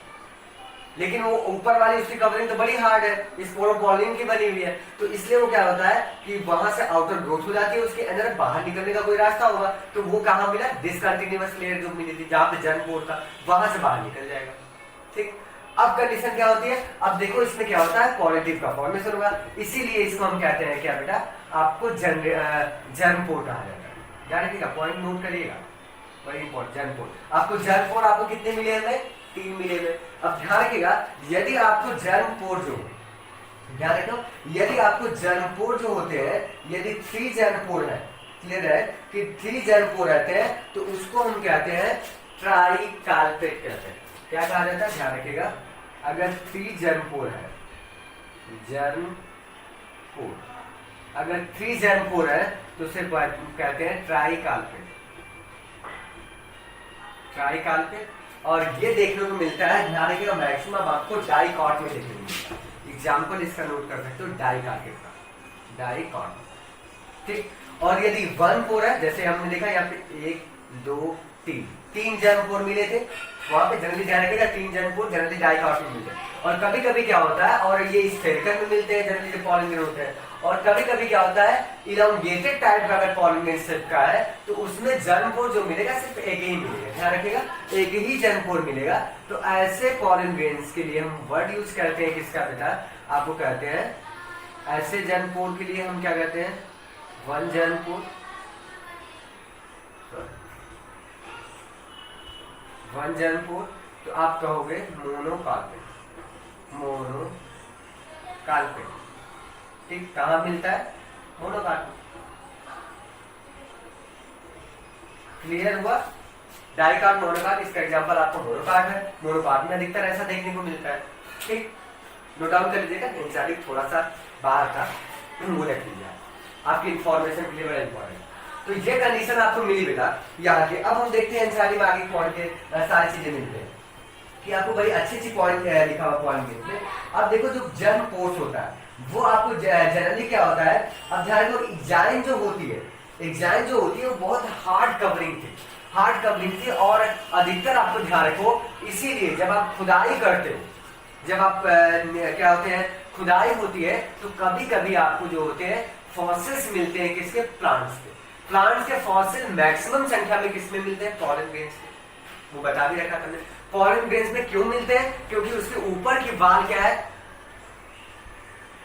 लेकिन वो ऊपर वाली उसकी कवरिंग तो बड़ी हार्ड है, इस पोरोपॉलिन की बनी हुई है, तो इसलिए वो क्या होता है कि वहां से आउटर ग्रोथ हो जाती है, उसके अंदर बाहर निकलने का कोई रास्ता होगा, तो वो कहां मिला? डिसकंटिन्यूअस लेयर जो मिली थी जहां पे जर्म पोर था, वहां से बाहर निकल जाएगा। ठीक, अब कंडीशन क्या होती है? अब देखो इसमें क्या होता है? पॉजिटिव का फॉर्मेशन होगा, इसीलिए इसको हम कहते हैं क्या बेटा? आपको जर्म पोर कहा जाता है। ध्यान रखिएगा, पॉइंट नोट करिएगा, बड़ी इंपॉर्टेंट। जर्म पोर आपको जर्म पोर आपको कितने मिले हैं? 3 मिले हुए। अब ध्यान रखिएगा, यदि आपको जर्म पोर जो, ध्यान रखो, यदि आपको जर्म पोर जो होते हैं, यदि 3 जर्म पोर है, क्लियर है कि 3 जर्म पोर रहते हैं, तो उसको हम कहते हैं ट्राइकाल्पेट कहते हैं। क्या कहा जाता है? ध्यान रखिएगा, अगर 3 जर्म पोर है, जर्म पोर, अगर 3 जर्म पोर है तो उसे कहते हैं ट्राइकाल्पेट, ट्राइकाल्पेट। और ये देखने को मिलता है, ध्यान रखिएगा, मैक्सिमम आपको डाइकॉट में देखने को मिलता है। एग्जाम्पल इसका नोट कर सकते हो, डाइकार्पेट का, डाइकॉट। ठीक, और यदि 1 पोर है, जैसे हमने देखा यहाँ पे 1 2 3 जर्म पोर मिले थे, वहां पे जनरली ध्यान रखिएगा 3 जर्म पोर जनरली डाइकॉट में मिलते हैं। और कभी कभी क्या होता है, और ये स्फेरिकल में मिलते हैं जनरली जो पॉलिन ग्रेन होते हैं, और कभी कभी क्या होता है इलांगेटेड टाइप का अगर पॉलिन ग्रेन शेप का है तो उसमें जर्म पोर जो मिलेगा सिर्फ एक ही मिलेगा। ध्यान रखिएगा, एक ही जर्म पोर मिलेगा। तो ऐसे पॉलिन ग्रेन्स के लिए हम वर्ड यूज करते हैं किसका बेटा? आपको कहते हैं, ऐसे जर्म पोर के लिए हम क्या कहते हैं? 1 जर्म पोर, 1 जर्म पोर, तो आप कहोगे मोनोकार्पेट, मोनोकार्पेट। ठीक, कहां मिलता है? मोनोकार्पेट। क्लियर हुआ? डाइकार्प, मोनोकार्प, इसका एग्जांपल आपको मोनोकार्प है। मोनोकार्प में अधिकतर ऐसा देखने को मिलता है। ठीक, नोट डाउन कर लीजिएगा, इंसारी थोड़ा सा बाहर था, वो रख लीजिए, आपकी इंफॉर्मेशन के लिए बड़ा इंपॉर्टेंट। तो ये कंडीशन आपको मिली बेटा यहाँ के। अब हम देखते हैं इंसारी में आगे पॉइंट के सारी चीजें मिलते हैं कि आपको बड़ी अच्छी पॉइंट लिखा हुआ पॉइंट मिलते हैं। अब देखो, जो जर्म पोर्स होता है वो आपको जनरली क्या होता है? अब ध्यान रखो, एग्जाइन जो होती है, एग्जाइन जो होती है वो बहुत हार्ड कवरिंग थी, हार्ड कवरिंग थी। और अधिकतर आपको ध्यान रखो, इसीलिए जब आप खुदाई करते हो, जब आप क्या होते हैं खुदाई होती है, तो कभी कभी आपको जो होते हैं फॉसिल्स मिलते हैं किसके? प्लांट्स के। प्लांट्स के फॉसिल मैक्सिमम संख्या में किसमें मिलते हैं? पॉलन ग्रेन्स में। वो बता भी रखा था मैंने, पॉलन ग्रेन्स में क्यों मिलते हैं? क्योंकि उसके ऊपर की वाल क्या है?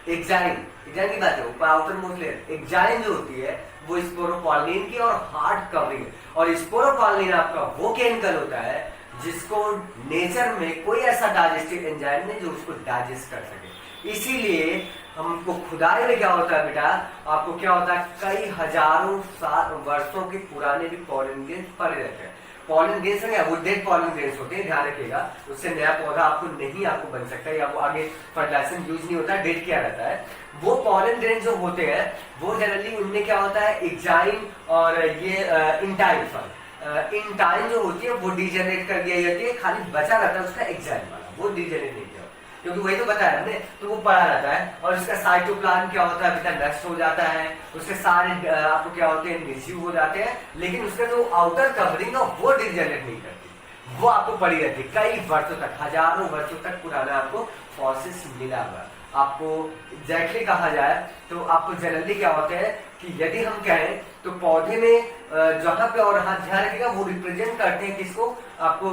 एक्साइन, एक्साइन की बात है, आउटर मोस्ट लेयर एक्साइन जो होती है वो स्पोरोपॉलिन की और हार्ड कवरिंग है। और स्पोरोपॉलिन आपका वो केमिकल होता है जिसको नेचर में कोई ऐसा डाइजेस्टिव एंजाइम नहीं जो उसको डाइजेस्ट कर सके। इसीलिए हमको खुदाई में क्या होता है बेटा? आपको क्या होता है? कई हजारों वर्षों के पुराने भी पॉलन ग्रेन्स पड़े रहते हैं। पॉलन ग्रेन्स है वो डेड पॉलन ग्रेन्स होते हैं, ध्यान रखिएगा, उससे नया पौधा आपको नहीं आपको बन सकता है, या वो आगे फर्टिलाइजेशन यूज नहीं होता है, डेड किया रहता है। वो पॉलन ग्रेन्स जो होते हैं वो जनरली उनमें क्या होता है? एक्साइन और ये इंटाइन, इंटाइन जो होती है वो डिजेनरेट कर दिया जाती है, खाली बचा रहता है उसका एक्साइन वाला, वो डिजेनरेट नहीं किया, क्योंकि वही तो बताया हमने, तो वो पड़ा रहता है। और इसका साइटोप्लाज्म क्या होता है बेटा? नष्ट हो जाता है, उसके सारे आपको क्या होते हैं? मिसयूज हो जाते हैं, लेकिन उसका जो आउटर कवरिंग है वो डिजेनरेट नहीं करती, वो आपको पड़ी रहती है कई वर्षों तक, हजारों वर्षों तक पुराना आपको फॉसिल्स मिला हुआ। आपको एग्जैक्टली कहा जाए तो आपको जनरली क्या होते हैं कि यदि हम कहें तो पौधे में जहां पे, और हाथ ध्यान रखिएगा, वो रिप्रेजेंट करते हैं किसको? आपको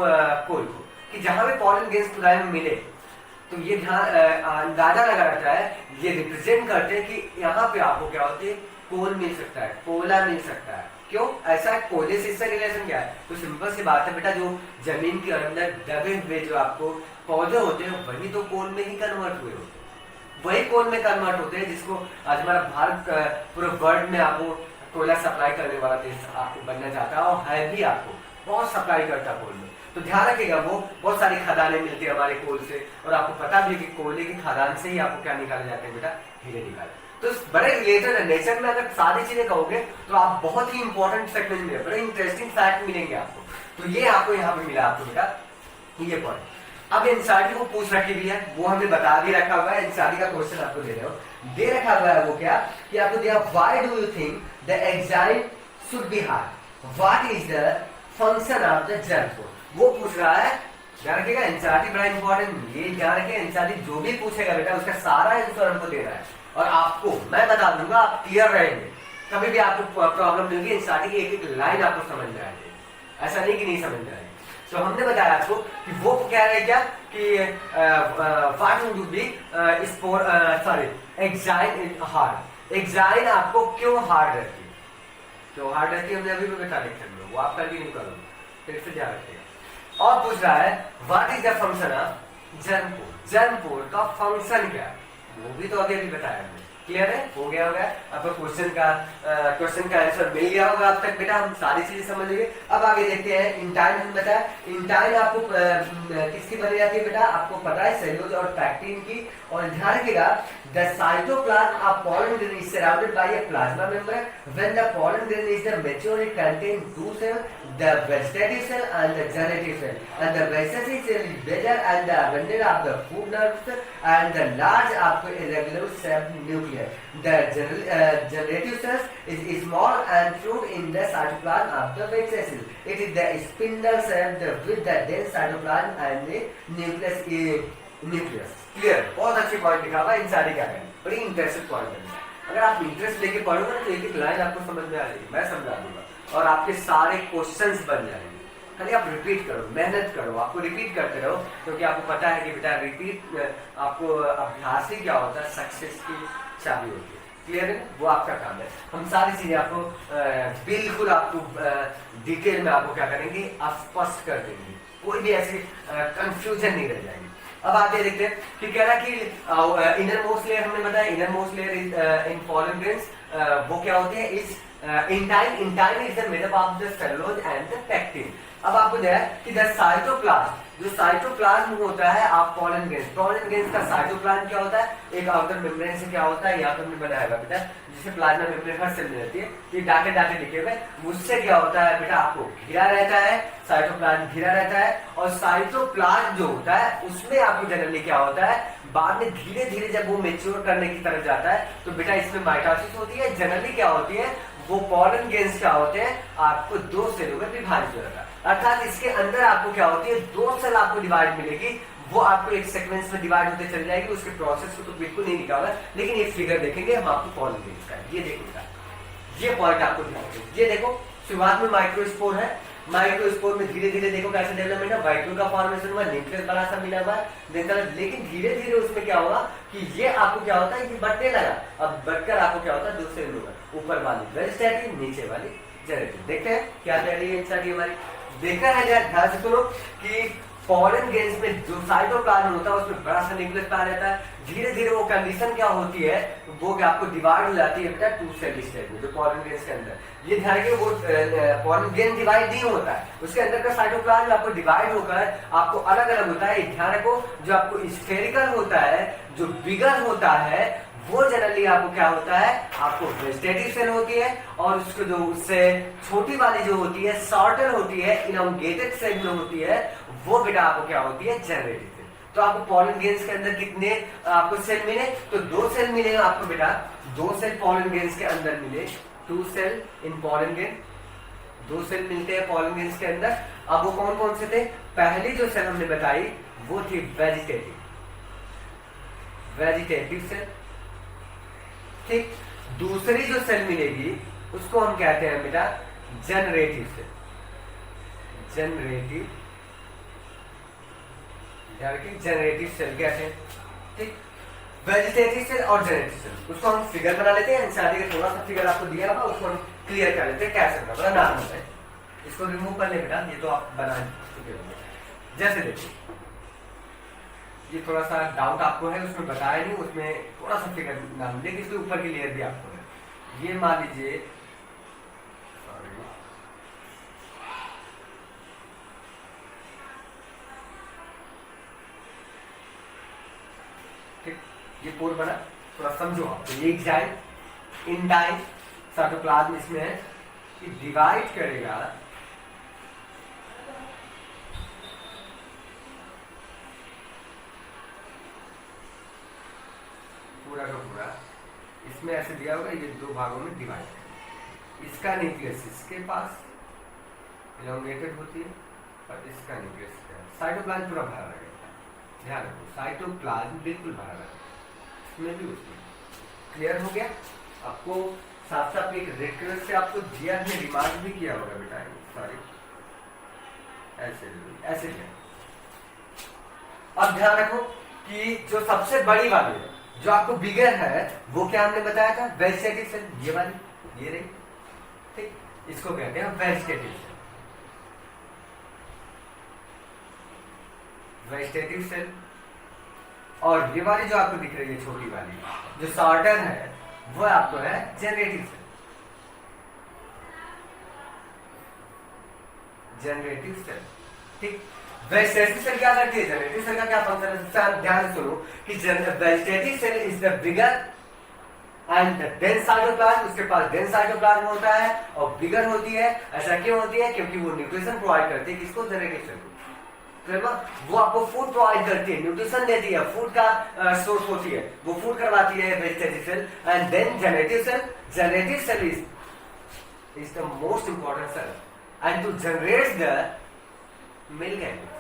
कोल को, कि जहां पे पॉलन ग्रेन्स खुदाई में मिले तो ये अंदाजा लगा रहता है, ये रिप्रेजेंट करते हैं कि यहाँ पे आपको क्या होती है? कोल मिल सकता है, कोयला मिल सकता है। क्यों ऐसा? कोयले से इसका रिलेशन क्या है? तो सिंपल सी बात है बेटा, जो जमीन के अंदर दबे हुए जो आपको पौधे होते हैं वही तो कोल में ही कन्वर्ट हुए होते हैं, वही कोल में कन्वर्ट होते हैं, जिसको आज हमारा भारत पूरे वर्ल्ड में आपको कोयला सप्लाई करने वाला देश आपको बनना चाहता है, और है भी, आपको बहुत सप्लाई करता है कोल में। तो ध्यान रखिएगा, वो बहुत सारी खदानें मिलती है हमारे कोल से, और आपको पता भी है कि कोयले की खदान से ही आपको क्या निकाले जाते हैं बेटा? हीरे निकाले। तो बड़े रिलेटेड है नेचर में, अगर सारी चीजें कहोगे तो आप बहुत ही इंपॉर्टेंट फैक्ट मिलेंगे, बड़े इंटरेस्टिंग फैक्ट मिलेंगे आपको। तो ये आपको यहाँ पे मिला आपको बेटा, ये पॉइंट। अब एनसीईआरटी को पूछ रखी भी है, वो हमने बता भी रखा हुआ है, एनसीईआरटी का क्वेश्चन आपको दे रहे हो, दे रखा हुआ है वो क्या कि आपको दिया why do you think the exam should be hard, what is the function of the junk food, वो पूछ रहा है। ध्यान रखिएगा एनसीईआरटी बड़ा इंपॉर्टेंट, ये ध्यान रखिए एनसीईआरटी जो भी पूछेगा बेटा उसका सारा आंसर हमको देना है और आपको मैं बता दूंगा, आप क्लियर रहेंगे, कभी भी आपको प्रॉब्लम नहीं होगी, एनसीईआरटी की एक एक लाइन आपको समझ में आएगी, ऐसा नहीं कि नहीं समझ में आएगी। तो हमने बताया आपको कि वो कह रहे क्या कि what would B exine hard, exine आपको क्यों हार्ड रहती है, क्यों हार्ड रहती है हमने अभी भी बता लेक्चर में, वो आप कंटिन्यू करो फिर से ध्यान रखिएगा। और पूछ रहा है what is the function of germ code, germ code का फंक्शन क्या है, वो भी तो अभी बताया हमने, क्लियर है, हो गया होगा आपको क्वेश्चन का आंसर मिल गया होगा अब तक बेटा, हम सारी चीजें समझ गए। अब आगे देखते हैं इंटाइन, हम बताया इंटाइन आपको किसकी बनी जाती है बेटा, आपको पता है सेल्यूलोज और पैक्टिन की। और ध्यान रखिएगा the cytoplasm of pollen grain is surrounded by a plasma membrane. When the pollen grain is mature, it contains two cells, the vegetative cell and the generative cell. And the vegetative cell is bigger and the abundant of the food nerves and the large of irregular cell nucleus. The generative cells is small and float in the cytoplasm of the vegetative cell. It is the spindle cell with the dense cytoplasm and the nucleus. Clear, बहुत अच्छी point लिखा हुआ है, इन सारी क्या करें, बड़ी interesting point है। अगर आप इंटरेस्ट लेके पढ़ोगे ना तो एक एक लाइन आपको समझ में आ जाएगी, मैं समझा दूंगा और आपके सारे क्वेश्चंस बन जाएंगे। खाली आप रिपीट करो, मेहनत करो, आपको रिपीट करते रहो, क्योंकि आपको पता है कि बेटा रिपीट आपको अभ्यास ही क्या होता है, सक्सेस की चाबी होती है। क्लियर है, वो आपका काम है। हम सारी चीजें आपको बिल्कुल आपको डिटेल में आपको क्या करेंगे, स्पष्ट कर देंगे, कोई भी ऐसी कंफ्यूजन नहीं रह जाएगी। अब आगे देखते हैं कि कह रहा कि इनर मोस्ट लेयर, हमने बताया inner most layer in pollen grains, वो क्या होते हैं, इस intine, intine is the made up of the cellulose and the pectin. अब आपको जो है कि द साइटोप्लाज्म, जो साइटोप्लाज्म होता है आप pollen grains, pollen grains का साइटोप्लाज्म क्या होता है, एक आउटर मेम्ब्रेन से क्या होता है, यहाँ पर हमने बनाया हुआ बेटा, जिसे प्लाज्मा मेम्ब्रेन हर सेल में रहती है, ये डाटे डाटे लिखे हुए, उससे क्या होता है बेटा, आपको घिरा रहता है, साइटोप्लाज्म घिरा रहता है। और साइटोप्लाज्म जो होता है उसमें आपको जनरली क्या होता है, बाद में धीरे धीरे जब वो मेच्योर करने की तरफ जाता है तो बेटा इसमें माइटोसिस होती है। जनरली क्या होती है, वो pollen grains क्या होते हैं, आपको दो सेलों में विभाजित हो जाता है, अर्थात इसके अंदर आपको क्या होती है, दो सेल आपको डिवाइड मिलेगी, वो आपको एक सीक्वेंस में डिवाइड होते चली जाएगी। उसके प्रोसेस को तो बिल्कुल नहीं निकाला, लेकिन एक फिगर देखेंगे हम आपको pollen grains का, ये देखिएगा, ये पॉइंट आपको ध्यान, ये देखो शुरुआत में माइक्रोस्पोर है, माइक्रोस्पोर में धीरे धीरे देखो कैसे डेवलपमेंट है, वाइक्यूल का फॉर्मेशन हुआ, न्यूक्लियस बड़ा सा मिला हुआ है, लेकिन धीरे धीरे उसमें क्या होगा कि ये आपको क्या होता है कि बढ़ने लगा, अब बढ़कर आपको क्या होता है, दो सेल होगा, ऊपर वाली वेजिटेटिव, नीचे वाली जेनेटिव। देखते हैं क्या कह रही है इंसाइड हमारी, देखना है ध्यान से सुनो कि pollen grains में जो साइटोप्लाज्म होता है उसमें बड़ा सा न्यूक्लियस पाया रहता है, धीरे धीरे वो कंडीशन क्या होती है, वो क्या आपको डिवाइड हो जाती है बेटा टू सेल स्टेज में, जो pollen grains के अंदर, ये ध्यान रखिए वो pollen grain डिवाइड नहीं होता है, उसके अंदर का साइटोप्लाज्म आपको डिवाइड होकर आपको अलग अलग होता है। ध्यान रखो जो आपको स्फेरिकल होता है, जो बिगर होता है, वो जनरली आपको क्या होता है, आपको वेजिटेटिव सेल होती है, और उसको जो उससे छोटी वाली जो होती है, शॉर्टर होती है, इनोंगेटेड सेल जो होती है, वो बेटा आपको क्या होती है, जनरेटिव सेल। तो आपको pollen grains के अंदर कितने आपको सेल मिले, तो दो सेल मिले आपको बेटा, दो सेल pollen grains के अंदर मिले, 2 सेल इन pollen grain, दो सेल मिलते हैं pollen grains के अंदर। अब वो कौन कौन से थे, पहली जो सेल हमने बताई वो थी वेजिटेटिव, वेजिटेटिव सेल, ठीक। दूसरी जो सेल मिलेगी उसको हम कहते हैं बेटा generative cell, generative, generative cell कैसे, ठीक। वेजिटेटिव सेल और जनरेटिव सेल, उसको हम फिगर बना लेते हैं, शादी का थोड़ा सा फिगर आपको दिया होगा, उसको हम क्लियर कर लेते हैं कैसे बना, बड़ा नाम है, इसको रिमूव कर ले बेटा, ये तो आप बना चुके होंगे। जैसे देखिए ये थोड़ा सा डाउट आपको है, उसमें बताया नहीं, उसमें थोड़ा सा फिगर नाम, लेकिन इसके ऊपर की लेयर भी आपको है। ये मान लीजिए, ठीक, ये पोर बना, थोड़ा समझो आप, तो ये एग्जाइम इंटाइन साइटोप्लाज्म इसमें है कि डिवाइड करेगा ऐसे दिया होगा, ये दो भागों में डिवाइड है। इसका न्यूक्लियस इसके पास इलोंगेटेड होती है और इसका न्यूक्लियस साइटोप्लाज्म पूरा भरा रहेगा। ध्यान रखो साइटोप्लाज्म बिल्कुल भरा रहेगा, इसमें भी उसमें। क्लियर हो गया? आपको साथ साथ एक रेड कलर से आपको दिया ने रिमार्क भी किया होगा बेटा, सॉरी ऐसे ऐसे किया। अब ध्यान रखो कि जो सबसे बड़ी वाली है, जो आपको बिगर है, वो क्या हमने बताया था? वेजिटेटिव सेल, ये वाली, ये रही, ठीक, इसको कहते हैं वेजिटेटिव सेल। Vegetative cell. और ये वाली जो आपको दिख रही है छोटी वाली, जो सॉर्टर है, वो आपको है जनरेटिव सेल। जनरेटिव सेल, ठीक। वेजिटेटिव सेल क्या करती है? जनरेटिव सेल का क्या फंक्शन है? ध्यान से सुनो कि vegetative cell is the bigger and dense cytoplasm, उसके पास डेंस साइटोप्लाज्म होता है और बिगर होती है। ऐसा क्यों होती है? क्योंकि वो न्यूट्रिशन प्रोवाइड करती है। किसको? जनरेटिव सेल को। वो आपको फूड प्रोवाइड करती है, न्यूट्रिशन देती है, फूड का सोर्स होती है, वो फूड करवाती है vegetative cell. And then generative cell is the most important cell and to generate the milk gamete.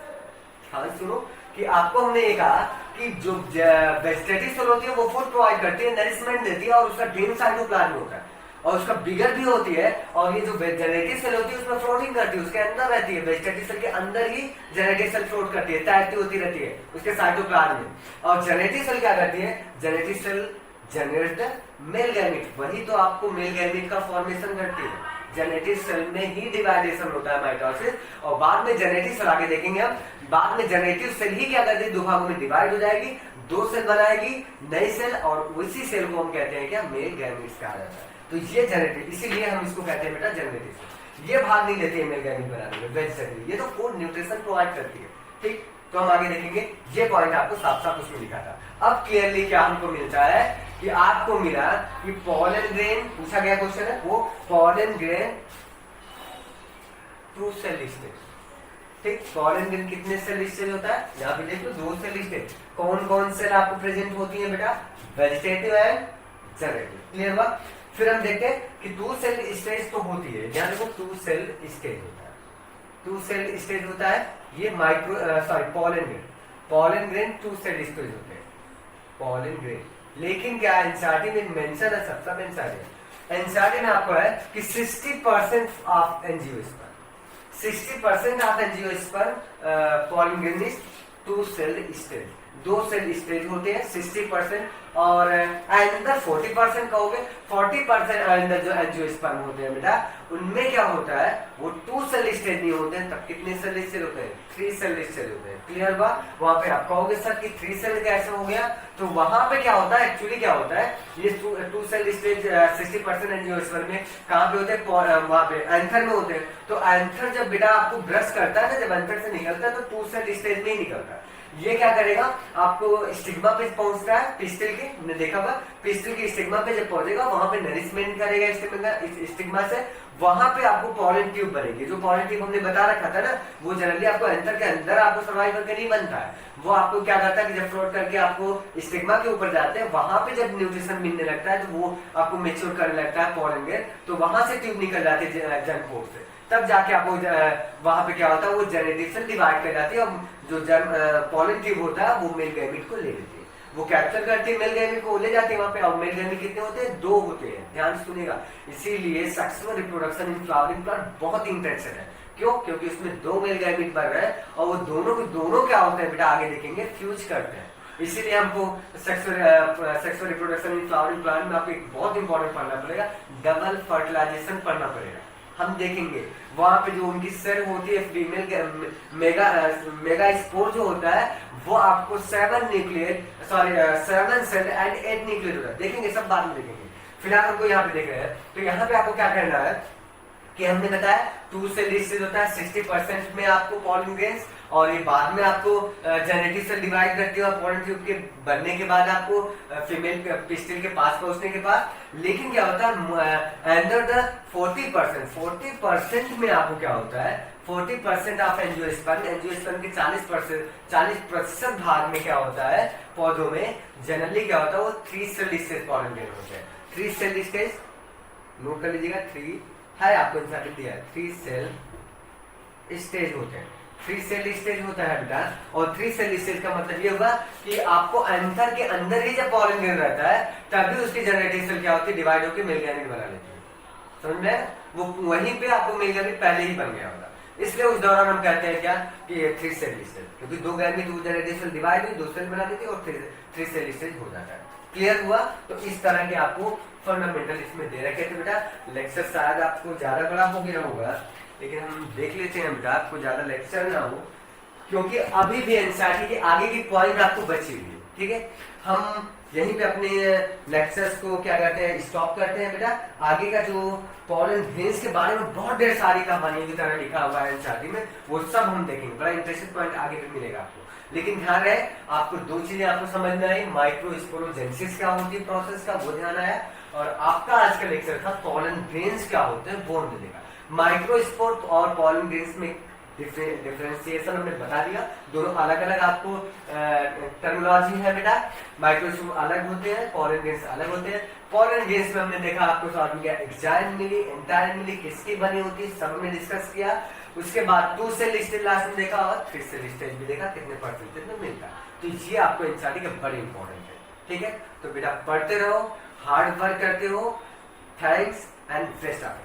ध्यान सुनो कि आपको हमने ये कहा कि जो वेजिटेटिव सेल होती है वो फूड प्रोवाइड करती है, नरिशमेंट देती है और उसका डेंस साइटोप्लाज्म होता है और उसका बिगर भी होती है। और ये जो जनरेटिव सेल होती है उसमें फ्लोटिंग करती है, उसके अंदर रहती है। वेजिटेटिव सेल के अंदर ही जनरेटिव सेल फ्लोट करती है, तैरती होती रहती है उसके साइटोप्लाज्म में। और जनरेटिव सेल क्या करती है? Generative cell generates the male gamete, वही तो आपको मेल गैमेट का फॉर्मेशन करती है। जेनेटिक सेल में ही डिवाइडेशन होता है, माइटोसिस। और बाद में जेनेटिक सेल आगे देखेंगे हम, बाद में जेनेटिक सेल ही क्या करती है? दो भागों में डिवाइड हो जाएगी, दो सेल बनाएगी, नई सेल, और उसी सेल को हम कहते हैं क्या? मेल गैमेट्स कहा जाता है। तो ये जेनेटिक, इसीलिए हम इसको कहते हैं बेटा जेनेटिक सेल। ये भाग नहीं लेती है मेल गैमेट बनाने में वेजिटेटिव, ये तो फूड न्यूट्रिशन प्रोवाइड करती है, ठीक। तो हम आगे देखेंगे, ये पॉइंट आपको साफ साफ उसमें लिखा था। अब क्लियरली क्या हमको मिलता है कि आपको मिला कि पॉलन ग्रेन, पूछा गया क्वेश्चन है वो, pollen grain two cell stage, ठीक। पॉलन ग्रेन कितने सेल स्टेज होता है? यहाँ पे देखो दो सेल स्टेज। कौन कौन सेल आपको प्रेजेंट होती है बेटा? Vegetative and generative. क्लियर हुआ? फिर हम देखते हैं कि टू सेल स्टेज तो होती है, ध्यान देखो टू सेल स्टेज होता है, टू सेल स्टेज होता है। ये micro sorry pollen grain two cell stage होते हैं, पॉलन ग्रेन। लेकिन क्या एनसीईआरटी में मेंशन है, सब एनसीईआरटी में आपको है कि 60% of angiosperm, 60% of angiosperm pollen grain is two cell stage, दो सेल स्टेज होते हैं 60%। और अंदर 40% कहोगे, 40% अंदर जो एंजियोस्पर्म होते हैं बेटा, उनमें क्या होता है? वो टू सेल स्टेज नहीं होते हैं। तब कितने सेल स्टेज होते हैं? 3 सेल स्टेज होते हैं। क्लियर हुआ? वहां पे आप कहोगे सर कि 3 सेल कैसे हो गया? तो वहां पे क्या होता है? एक्चुअली क्या होता है, ये टू सेल स्टेज 60% एंजियोस्पर्म में कहां पे होते हैं? वहां पे एंथर में होते हैं। तो एंथर जब बेटा आपको ब्रश करता है ना, जब एंथर से निकलता है तो टू सेल स्टेज में ही निकलता है। ये क्या करेगा? आपको स्टिग्मा पे पहुंचता है, पिस्टिल के, हमने देखा था, पिस्टिल के स्टिग्मा पे जब पहुंचेगा वहां पे नरिशमेंट करेगा स्टिग्मा से, वहां पे आपको पॉलन ट्यूब बनेगी। जो पॉलन ट्यूब हमने बता रखा था ना, वो जनरली आपको एंथर के अंदर आपको सर्वाइव करके नहीं बनता है। वो आपको क्या करता है कि जब फ्लोट करके आपको स्टिग्मा के ऊपर जाते हैं, वहां पे जब न्यूट्रिशन मिलने लगता है तो वो आपको मेच्योर करने लगता है पॉलन ग्रेन, तो वहां से ट्यूब निकल जाती है जर्म पोर्ट से। तब जाके आपको वहां पे क्या होता है? वो जेनेटिक सेल डिवाइड कर जाती है और जो पॉलन ट्यूब होता है वो मेल गैमेट को ले लेती है, वो कैप्चर करती है मेल गैमेट को, ले जाती है वहां पे। और मेल गैमेट कितने होते हैं? 2 होते हैं, ध्यान सुनिएगा। इसीलिए sexual reproduction in flowering plant बहुत इंटरेस्टेड है। क्यों? क्योंकि उसमें 2 मेल गैमेट बन रहे हैं और वो दोनों क्या होते हैं बेटा? आगे देखेंगे, फ्यूज करते हैं। इसीलिए हमको sexual reproduction in flowering plant में आपको एक बहुत इंपॉर्टेंट पढ़ना पड़ेगा, डबल फर्टिलाइजेशन पढ़ना पड़ेगा। हम देखेंगे वहां पे जो उनकी सेल होती है फीमेल मेगा स्पोर जो होता है, वो आपको 7 सेल एंड 8 न्यूक्लियर होता है। देखेंगे, सब बाद में देखेंगे, फिलहाल हमको यहाँ पे देख रहे हैं। तो यहाँ पे आपको क्या करना है कि हमने बताया 2 सेल स्टेज होता है, 60% में आपको पॉलन ग्रेन्स, और ये बाद में आपको जेनेटिक सेल डिवाइड करती है और पॉलन ट्यूब के बनने के बाद आपको फीमेल पिस्टिल के पास पहुंचने के बाद। लेकिन क्या होता है अंडर द 40% में आपको क्या होता है? 40% ऑफ एंजियोस्पर्म के 40% भाग में क्या होता है? पौधों में जनरली क्या होता है? वो 3 सेल स्टेज पॉलन ग्रेन होते हैं। 3 सेल स्टेज, नोट कर लीजिएगा, 3 है आपको एनसीईआरटी दिया है, 3 सेल स्टेज होते हैं, 3 सेल स्टेज होता है बेटा। और 3 सेल स्टेज का मतलब ये होगा कि आपको एंथर के अंदर ही जब पॉलन ग्रेन रहता है तभी उसकी जनरेटिंग सेल क्या होती है, डिवाइड होकर मेल गैमेट बना लेती है, समझ में? वो वहीं पे आपको मेल गैमेट पहले ही बन गया होगा, इसलिए उस दौरान हम कहते हैं क्या कि ये 3 सेल स्टेज, क्योंकि 2 गैमेट, 2 जनरेटिंग सेल डिवाइड हुई, 2 सेल बना देती है और 3 सेल स्टेज हो जाता है। क्लियर हुआ? तो इस तरह के आपको फंडामेंटल इसमें दे रखे थे बेटा। लेक्चर शायद आपको ज्यादा बड़ा हो गया होगा, लेकिन हम देख लेते हैं बेटा, आपको ज्यादा लेक्चर ना हो, क्योंकि अभी भी एनसीईआरटी के आगे की पॉइंट आपको बची हुई है, ठीक है? हम यहीं पे अपने लेक्चर्स को क्या करते हैं, स्टॉप करते हैं बेटा। आगे का जो पॉलन ग्रेन्स के बारे में बहुत ढेर सारी कहानियों की तरह लिखा हुआ है एनसीईआरटी में, वो सब हम देखेंगे, बड़ा इंटरेस्टिंग पॉइंट आगे भी मिलेगा आपको। लेकिन ध्यान रहे, आपको 2 चीजें आपको समझ में आई, माइक्रोस्पोरोजेनेसिस क्या होती है प्रोसेस का, वो ध्यान आया, और आपका आज का लेक्चर था पॉलन ग्रेन्स क्या होते हैं वो मिलेगा। माइक्रोस्पोर और पॉलन ग्रेन्स में डिफरेंशिएशन हमने बता दिया, दोनों अलग अलग आपको टर्मिनोलॉजी है बेटा। माइक्रोस्पोर अलग होते हैं, पॉलन ग्रेन्स अलग होते हैं। पॉलन ग्रेन्स में हमने देखा आपको साथ में क्या, एक्साइन मिली, एंटायर मिली, किसकी बनी होती है, सब हमने डिस्कस किया। उसके बाद 2 सेल स्टेज लास्ट में देखा और 3 सेल स्टेज भी देखा, कितने परसेंटेज में मिलता है। तो ये आपको एनसीईआरटी के बड़े इंपॉर्टेंट है, ठीक है? तो बेटा पढ़ते रहो, हार्ड वर्क करते हो। Thanks and best of